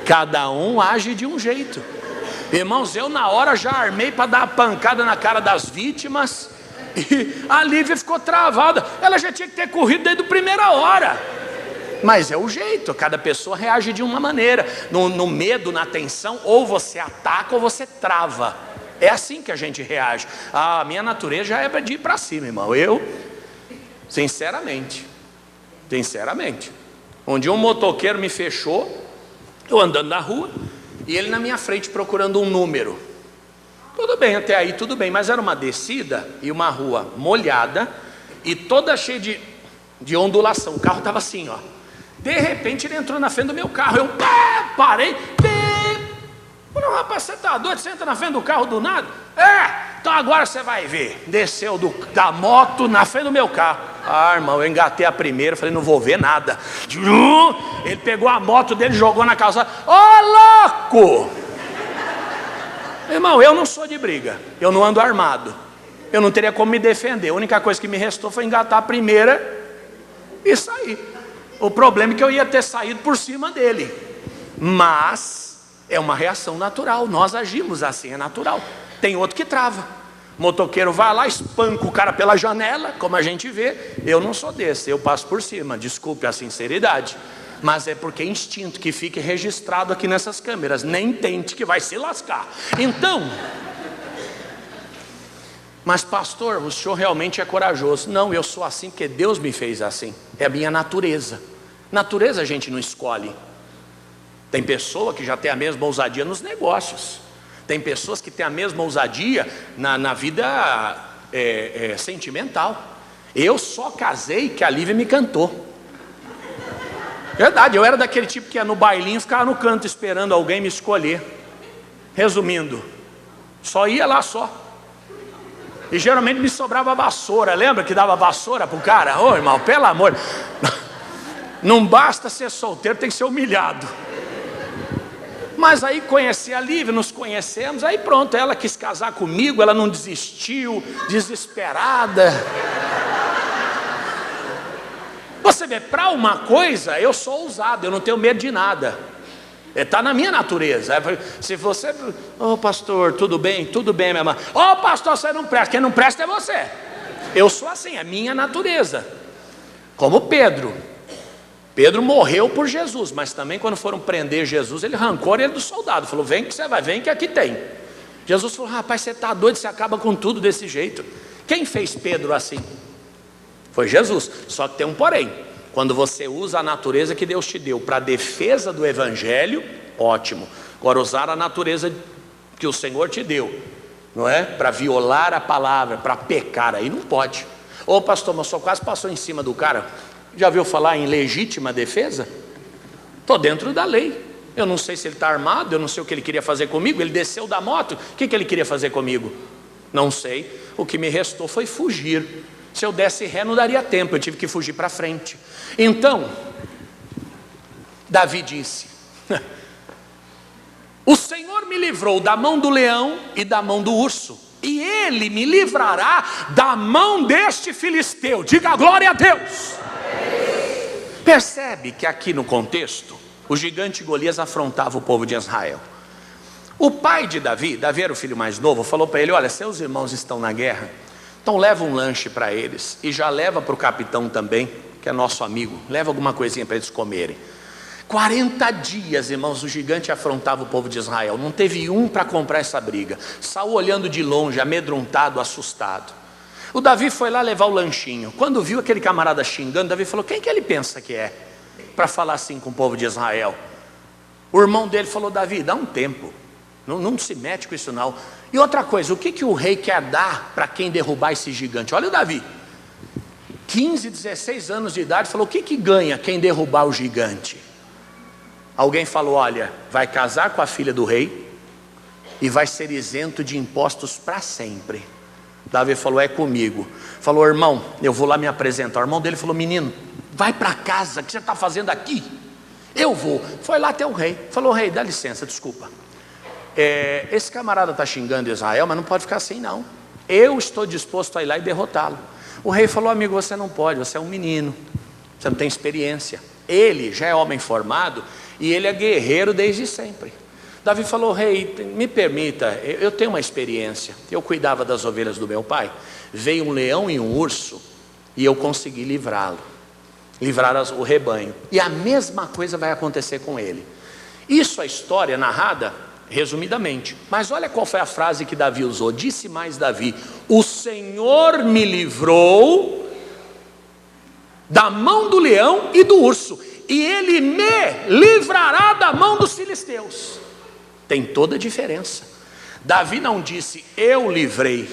Cada um age de um jeito. Irmãos, eu na hora já armei para dar a pancada na cara das vítimas, e a Lívia ficou travada. Ela já tinha que ter corrido desde a primeira hora. Mas é o jeito, cada pessoa reage de uma maneira. No medo, na tensão, ou você ataca ou você trava. É assim que a gente reage. A minha natureza já é de ir para cima, irmão. Sinceramente, um dia um motoqueiro me fechou, eu andando na rua, e ele na minha frente procurando um número. Tudo bem, até aí tudo bem, mas era uma descida e uma rua molhada e toda cheia de ondulação. O carro estava assim, ó. De repente ele entrou na frente do meu carro. Eu parei. Não, rapaz, você está doido? Você entra na frente do carro do nada? Então agora você vai ver. Desceu da moto na frente do meu carro. Irmão, eu engatei a primeira, falei, não vou ver nada. Ele pegou a moto dele, jogou na calçada. Louco! Irmão, eu não sou de briga, eu não ando armado, eu não teria como me defender. A única coisa que me restou foi engatar a primeira e sair. O problema é que eu ia ter saído por cima dele, mas é uma reação natural, nós agimos assim, é natural. Tem outro que trava, o motoqueiro vai lá, espanca o cara pela janela, como a gente vê. Eu não sou desse, eu passo por cima, desculpe a sinceridade, mas é porque é instinto. Que fique registrado aqui nessas câmeras, nem tente que vai se lascar. Então, mas pastor, o senhor realmente é corajoso. Não, eu sou assim porque Deus me fez assim, é a minha natureza. Natureza a gente não escolhe. Tem pessoa que já tem a mesma ousadia nos negócios, tem pessoas que têm a mesma ousadia na vida sentimental. Eu só casei que a Lívia me cantou. Verdade, eu era daquele tipo que ia no bailinho, ficava no canto esperando alguém me escolher. Resumindo, só ia lá só. E geralmente me sobrava vassoura. Lembra que dava vassoura pro cara? Ô irmão, pelo amor, não basta ser solteiro, tem que ser humilhado. Mas aí conheci a Lívia, nos conhecemos, aí pronto, ela quis casar comigo, ela não desistiu, desesperada. Você vê, para uma coisa, eu sou ousado, eu não tenho medo de nada. Está na minha natureza. Se você, pastor, tudo bem, minha irmã. Pastor, você não presta, quem não presta é você. Eu sou assim, é minha natureza. Como Pedro morreu por Jesus, mas também quando foram prender Jesus, ele arrancou ele do soldado, falou, vem que você vai, vem que aqui tem. Jesus falou, rapaz, você está doido, você acaba com tudo desse jeito. Quem fez Pedro assim? Foi Jesus. Só que tem um porém. Quando você usa a natureza que Deus te deu para a defesa do evangelho, ótimo. Agora usar a natureza que o Senhor te deu, não é? Para violar a palavra, para pecar, aí não pode. Pastor, mas só quase passou em cima do cara. Já ouviu falar em legítima defesa? Estou dentro da lei. Eu não sei se ele está armado, eu não sei o que ele queria fazer comigo. Ele desceu da moto, o que ele queria fazer comigo? Não sei. O que me restou foi fugir. Se eu desse ré não daria tempo, eu tive que fugir para frente. Então, Davi disse, o Senhor me livrou da mão do leão e da mão do urso, e Ele me livrará da mão deste filisteu. Diga glória a Deus. Percebe que aqui no contexto, o gigante Golias afrontava o povo de Israel. O pai de Davi era o filho mais novo, falou para ele, olha, seus irmãos estão na guerra, então leva um lanche para eles, e já leva para o capitão também, que é nosso amigo, leva alguma coisinha para eles comerem. 40 dias, irmãos, o gigante afrontava o povo de Israel, não teve um para comprar essa briga. Saul olhando de longe, amedrontado, assustado. O Davi foi lá levar o lanchinho. Quando viu aquele camarada xingando, Davi falou, quem que ele pensa que é? Para falar assim com o povo de Israel. O irmão dele falou, Davi, dá um tempo, não se mete com isso não. E outra coisa, o que o rei quer dar para quem derrubar esse gigante? Olha o Davi, 15, 16 anos de idade, falou, o que ganha quem derrubar o gigante? Alguém falou, olha, vai casar com a filha do rei e vai ser isento de impostos para sempre. Davi falou, é comigo. Falou, irmão, eu vou lá me apresentar. O irmão dele falou, menino, vai para casa, o que você está fazendo aqui? Eu vou. Foi lá até o rei, falou, rei, dá licença, desculpa. Esse camarada está xingando Israel, mas não pode ficar assim não. Eu estou disposto a ir lá e derrotá-lo. O rei falou, amigo, você não pode, você é um menino, você não tem experiência. Ele já é homem formado e ele é guerreiro desde sempre. Davi falou, rei, me permita, eu tenho uma experiência, eu cuidava das ovelhas do meu pai, veio um leão e um urso e eu consegui livrar o rebanho, e a mesma coisa vai acontecer com ele. Isso, a história narrada resumidamente. Mas olha qual foi a frase que Davi usou. Disse mais Davi: o Senhor me livrou da mão do leão e do urso, e ele me livrará da mão dos filisteus. Tem toda a diferença. Davi não disse eu livrei,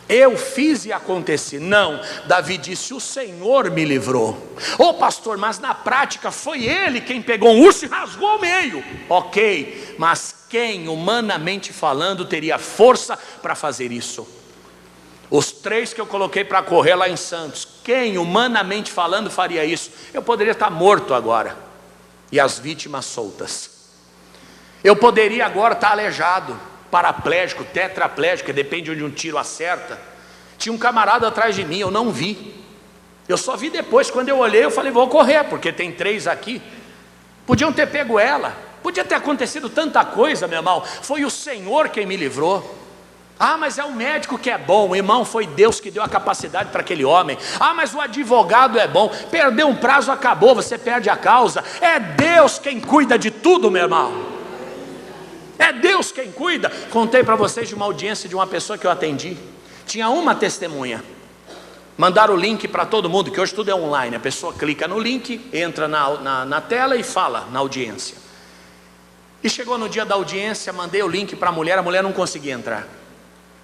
eu fiz e aconteci. Não, Davi disse o Senhor me livrou. Ô pastor, mas na prática foi ele quem pegou um urso e rasgou ao meio. Ok, mas quem, humanamente falando, teria força para fazer isso? Os 3 que eu coloquei para correr lá em Santos, quem, humanamente falando, faria isso? Eu poderia estar morto agora, e as vítimas soltas. Eu poderia agora estar aleijado, paraplégico, tetraplégico, depende de onde um tiro acerta. Tinha um camarada atrás de mim, eu não vi. Eu só vi depois, quando eu olhei, eu falei, vou correr, porque tem 3 aqui. Podiam ter pego ela, podia ter acontecido tanta coisa, meu irmão. Foi o Senhor quem me livrou. Ah, mas é o médico que é bom. Irmão, foi Deus que deu a capacidade para aquele homem. Ah, mas o advogado é bom. Perdeu um prazo, acabou, você perde a causa. É Deus quem cuida de tudo, meu irmão. É Deus quem cuida. Contei para vocês de uma audiência de uma pessoa que eu atendi. Tinha uma testemunha. Mandaram o link para todo mundo, que hoje tudo é online. A pessoa clica no link, entra na tela e fala na audiência. E chegou no dia da audiência, mandei o link para a mulher não conseguia entrar.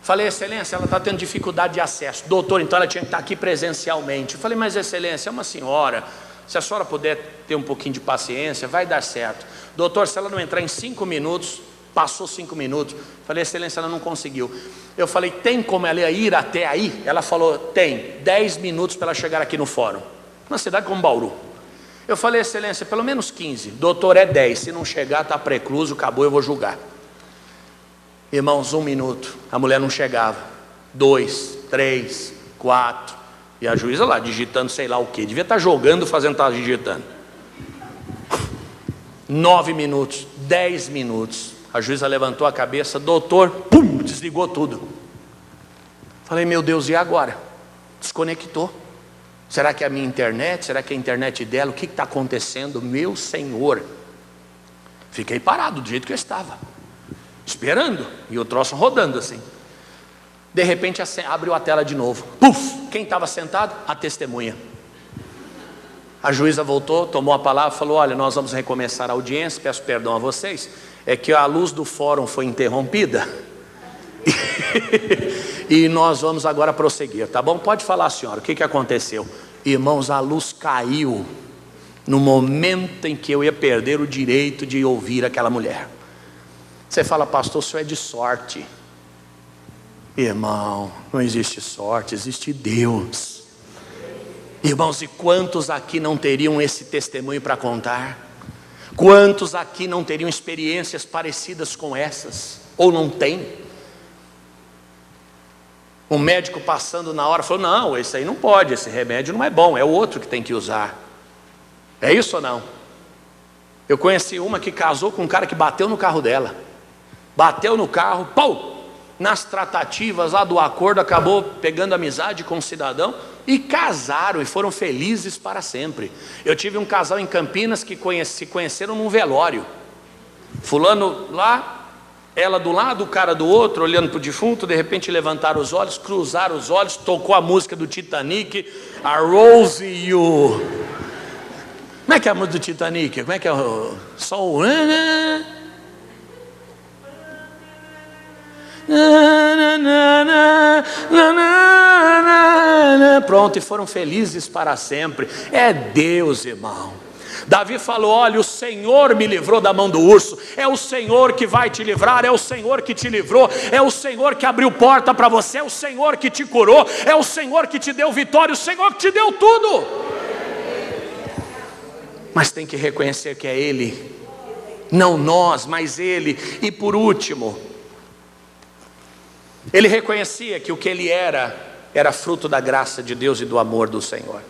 Falei, excelência, ela está tendo dificuldade de acesso. Doutor, então ela tinha que estar aqui presencialmente. Eu falei, mas excelência, é uma senhora, se a senhora puder ter um pouquinho de paciência, vai dar certo. Doutor, se ela não entrar em 5 minutos, passou 5 minutos. Falei, excelência, ela não conseguiu. Eu falei, tem como ela ir até aí? Ela falou, tem 10 minutos para ela chegar aqui no fórum. Uma cidade como Bauru. Eu falei, excelência, pelo menos 15. Doutor, é 10, se não chegar está precluso, acabou, eu vou julgar. Irmãos, 1 minuto, a mulher não chegava. 2, 3, 4, e a juíza lá digitando sei lá o que, devia estar jogando, fazendo, estar digitando. 9 minutos, 10 minutos, a juíza levantou a cabeça, doutor, pum, desligou tudo. Falei, meu Deus, e agora? Desconectou. Será que é a minha internet? Será que é a internet dela? O que está acontecendo? Meu Senhor. Fiquei parado do jeito que eu estava, esperando, e o troço rodando assim. De repente abriu a tela de novo. Puf! Quem estava sentado? A testemunha. A juíza voltou, tomou a palavra, falou, olha, nós vamos recomeçar a audiência, peço perdão a vocês, é que a luz do fórum foi interrompida e nós vamos agora prosseguir, tá bom? Pode falar, senhora, o que aconteceu? Irmãos, a luz caiu no momento em que eu ia perder o direito de ouvir aquela mulher. Você fala, pastor, isso é de sorte. Irmão, não existe sorte, existe Deus. Irmãos, e quantos aqui não teriam esse testemunho para contar? Quantos aqui não teriam experiências parecidas com essas? Ou não tem? Um médico passando na hora falou, não, esse aí não pode, esse remédio não é bom, é o outro que tem que usar. É isso ou não? Eu conheci uma que casou com um cara que bateu no carro dela. Bateu no carro, pau! Nas tratativas lá do acordo, acabou pegando amizade com um cidadão e casaram e foram felizes para sempre. Eu tive um casal em Campinas que se conheceram num velório. Fulano lá, ela do lado, o cara do outro, olhando para o defunto. De repente levantaram os olhos, cruzaram os olhos, tocou a música do Titanic, a Rose e o... Como é que é a música do Titanic? Como é que é o... Só o... Pronto, e foram felizes para sempre. É Deus, irmão. Davi falou, olha, o Senhor me livrou da mão do urso. É o Senhor que vai te livrar, é o Senhor que te livrou, é o Senhor que abriu porta para você, é o Senhor que te curou, é o Senhor que te deu vitória, o Senhor que te deu tudo. Mas tem que reconhecer que é Ele, não nós, mas Ele. E por último, ele reconhecia que o que ele era fruto da graça de Deus e do amor do Senhor.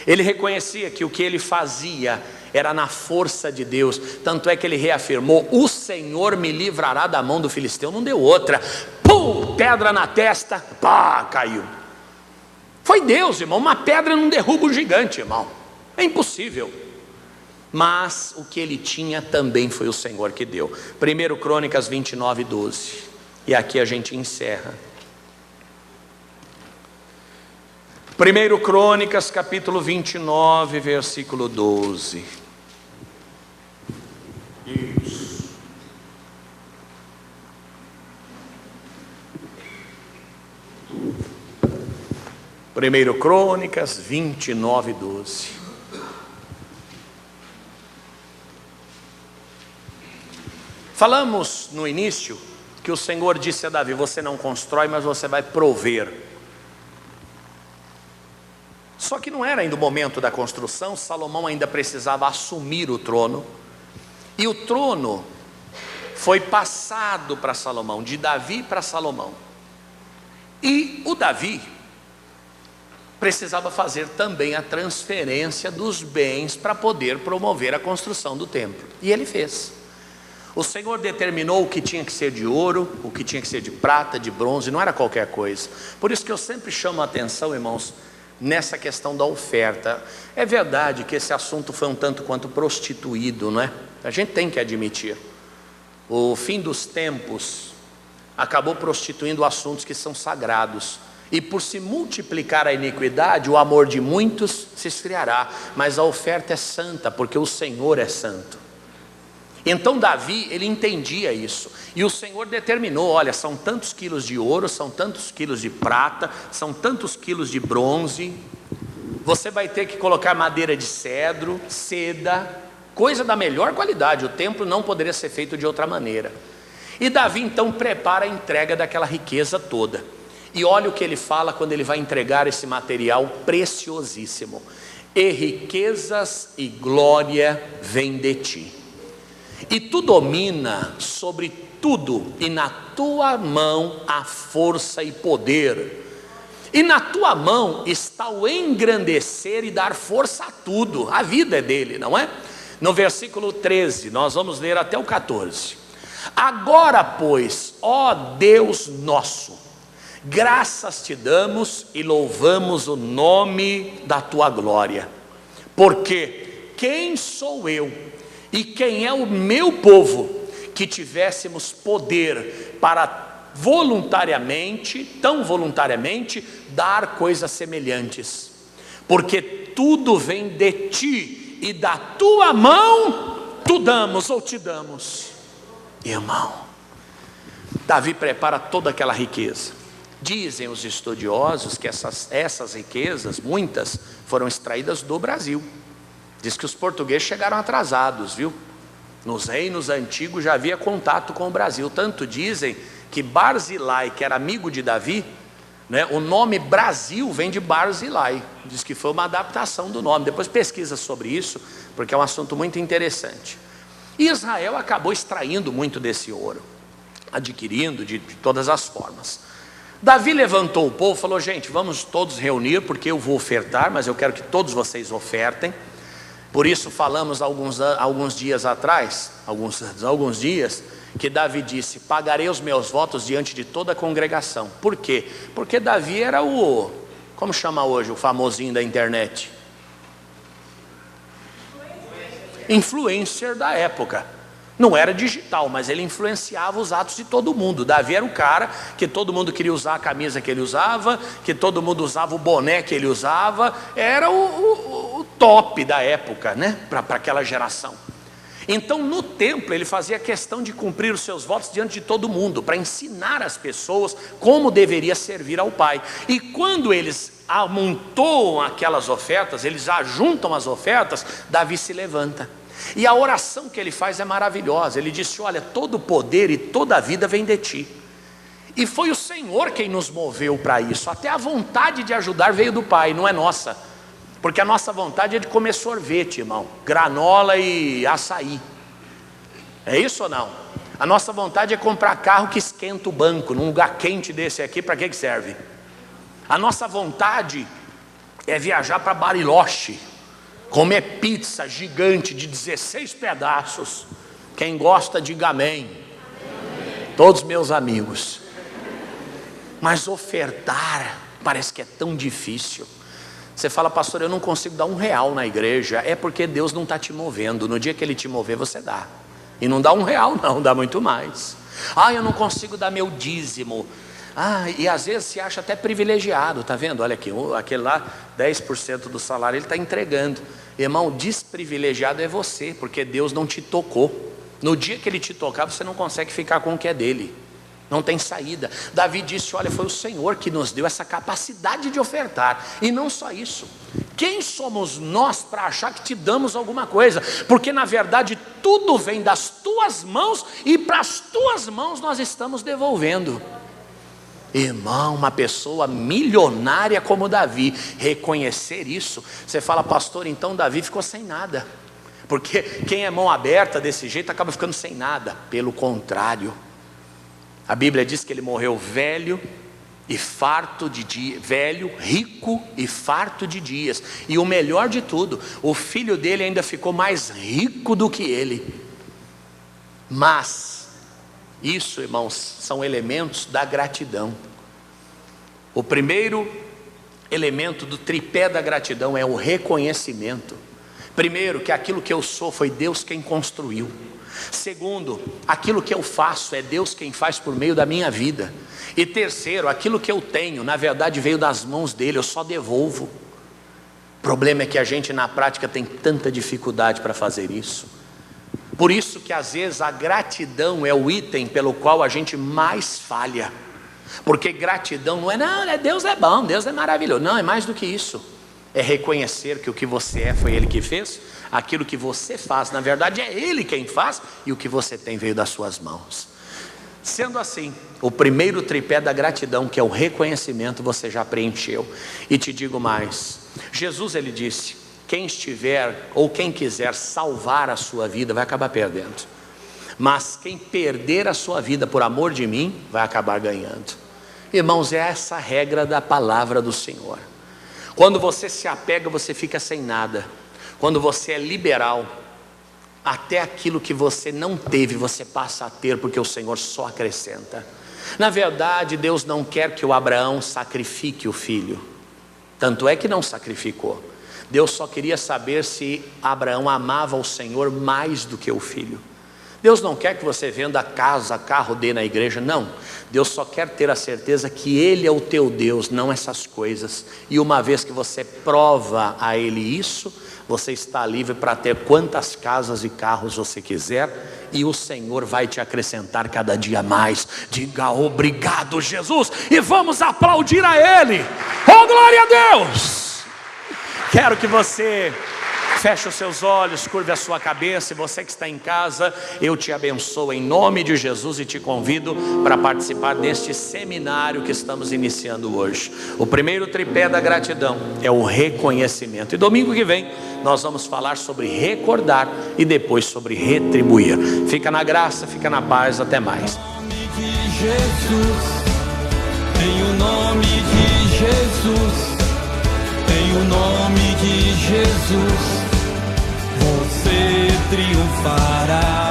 Ele reconhecia que o que ele fazia era na força de Deus. Tanto é que ele reafirmou, o Senhor me livrará da mão do filisteu. Não deu outra. Pum, pedra na testa, pá, caiu. Foi Deus, irmão. Uma pedra não derruba um gigante, irmão. É impossível. mas o que ele tinha também foi o Senhor que deu. 1 Crônicas 29, 12. E aqui a gente encerra. 1 Crônicas capítulo 29, versículo 12. Isso. Primeiro Crônicas 29, 12. Falamos no início que o Senhor disse a Davi: você não constrói, mas você vai prover. Só que não era ainda o momento da construção. Salomão ainda precisava assumir o trono, e o trono foi passado para Salomão, de Davi para Salomão. E o Davi precisava fazer também a transferência dos bens para poder promover a construção do templo, e ele fez. O Senhor determinou o que tinha que ser de ouro, o que tinha que ser de prata, de bronze, não era qualquer coisa. Por isso que eu sempre chamo a atenção, irmãos, nessa questão da oferta. É verdade que esse assunto foi um tanto quanto prostituído, não é? A gente tem que admitir. O fim dos tempos acabou prostituindo assuntos que são sagrados. E por se multiplicar a iniquidade, o amor de muitos se esfriará. Mas a oferta é santa, porque o Senhor é santo. Então Davi, ele entendia isso, e o Senhor determinou: olha, são tantos quilos de ouro, são tantos quilos de prata, são tantos quilos de bronze, você vai ter que colocar madeira de cedro, seda, coisa da melhor qualidade, o templo não poderia ser feito de outra maneira. E Davi então prepara a entrega daquela riqueza toda, e olha o que ele fala quando ele vai entregar esse material preciosíssimo: e riquezas e glória vêm de ti, e tu domina sobre tudo, e na tua mão há força e poder, e na tua mão está o engrandecer e dar força a tudo. A vida é dele, não é? No versículo 13, nós vamos ler até o 14. Agora pois, ó Deus nosso, graças te damos e louvamos o nome da tua glória, porque quem sou eu e quem é o meu povo, que tivéssemos poder para tão voluntariamente, dar coisas semelhantes, porque tudo vem de ti, e da tua mão tu damos ou te damos. Irmão, Davi prepara toda aquela riqueza. Dizem os estudiosos que essas riquezas, muitas, foram extraídas do Brasil. Diz que os portugueses chegaram atrasados, viu? Nos reinos antigos já havia contato com o Brasil. Tanto dizem que Barzilai, que era amigo de Davi, né, o nome Brasil vem de Barzilai. Diz que foi uma adaptação do nome. Depois pesquisa sobre isso, porque é um assunto muito interessante. E Israel acabou extraindo muito desse ouro, adquirindo de todas as formas. Davi levantou o povo e falou: gente, vamos todos reunir, porque eu vou ofertar, mas eu quero que todos vocês ofertem. Por isso falamos alguns dias atrás, alguns dias, que Davi disse: pagarei os meus votos diante de toda a congregação. Por quê? Porque Davi era como chama hoje o famosinho da internet? Influencer da época. Não era digital, mas ele influenciava os atos de todo mundo. Davi era o cara que todo mundo queria usar a camisa que ele usava, que todo mundo usava o boné que ele usava. Era o top da época, né? Para aquela geração. Então no templo ele fazia questão de cumprir os seus votos diante de todo mundo, para ensinar as pessoas como deveria servir ao Pai. E quando eles amontoam aquelas ofertas, eles ajuntam as ofertas, Davi se levanta. E a oração que ele faz é maravilhosa. Ele disse: olha, todo o poder e toda a vida vem de ti. E foi o Senhor quem nos moveu para isso. Até a vontade de ajudar veio do Pai, não é nossa. Porque a nossa vontade é de comer sorvete, irmão, granola e açaí. É isso ou não? A nossa vontade é comprar carro que esquenta o banco. Num lugar quente desse aqui, para que serve? A nossa vontade é viajar para Bariloche, comer pizza gigante de 16 pedaços. Quem gosta, diga amém. Todos meus amigos. Mas ofertar parece que é tão difícil. Você fala, pastor, eu não consigo dar R$1 na igreja. É porque Deus não está te movendo. No dia que Ele te mover, você dá. E não dá R$1 não, dá muito mais. Eu não consigo dar meu dízimo. E às vezes se acha até privilegiado, tá vendo? Olha aqui, aquele lá, 10% do salário ele está entregando. Irmão, desprivilegiado é você, porque Deus não te tocou. No dia que Ele te tocar, você não consegue ficar com o que é dele. Não tem saída. Davi disse, olha, foi o Senhor que nos deu essa capacidade de ofertar. E não só isso. Quem somos nós para achar que te damos alguma coisa? Porque na verdade tudo vem das tuas mãos e para as tuas mãos nós estamos devolvendo. Irmão, uma pessoa milionária como Davi reconhecer isso, você fala, pastor, então Davi ficou sem nada. Porque quem é mão aberta desse jeito acaba ficando sem nada. Pelo contrário, a Bíblia diz que ele morreu velho e farto de dias, velho, rico e farto de dias. E o melhor de tudo, o filho dele ainda ficou mais rico do que ele. Mas isso, irmãos, são elementos da gratidão. O primeiro elemento do tripé da gratidão é o reconhecimento. Primeiro, que aquilo que eu sou foi Deus quem construiu. Segundo, aquilo que eu faço é Deus quem faz por meio da minha vida. E terceiro, aquilo que eu tenho, na verdade veio das mãos dele, eu só devolvo. O problema é que a gente na prática tem tanta dificuldade para fazer isso. Por isso que às vezes a gratidão é o item pelo qual a gente mais falha. Porque gratidão não é Deus é bom, Deus é maravilhoso. Não, é mais do que isso. É reconhecer que o que você é foi Ele que fez. Aquilo que você faz, na verdade é Ele quem faz. E o que você tem veio das suas mãos. Sendo assim, o primeiro tripé da gratidão, que é o reconhecimento, você já preencheu. E te digo mais, Jesus ele disse, quem estiver ou quem quiser salvar a sua vida vai acabar perdendo. Mas quem perder a sua vida por amor de mim, vai acabar ganhando. Irmãos, é essa a regra da palavra do Senhor. Quando você se apega, você fica sem nada. Quando você é liberal, até aquilo que você não teve, você passa a ter, porque o Senhor só acrescenta. Na verdade, Deus não quer que o Abraão sacrifique o filho. Tanto é que não sacrificou. Deus só queria saber se Abraão amava o Senhor mais do que o filho. Deus não quer que você venda casa, carro, dê na igreja, não. Deus só quer ter a certeza que Ele é o teu Deus, não essas coisas. E uma vez que você prova a Ele isso, você está livre para ter quantas casas e carros você quiser, e o Senhor vai te acrescentar cada dia mais. Diga obrigado, Jesus, e vamos aplaudir a Ele. Oh, glória a Deus! Quero que você feche os seus olhos, curve a sua cabeça. E você que está em casa, eu te abençoo em nome de Jesus e te convido para participar deste seminário que estamos iniciando hoje. O primeiro tripé da gratidão é o reconhecimento. E domingo que vem nós vamos falar sobre recordar e depois sobre retribuir. Fica na graça, fica na paz, até mais. Em o nome de Jesus, em o nome de Jesus, você triunfará.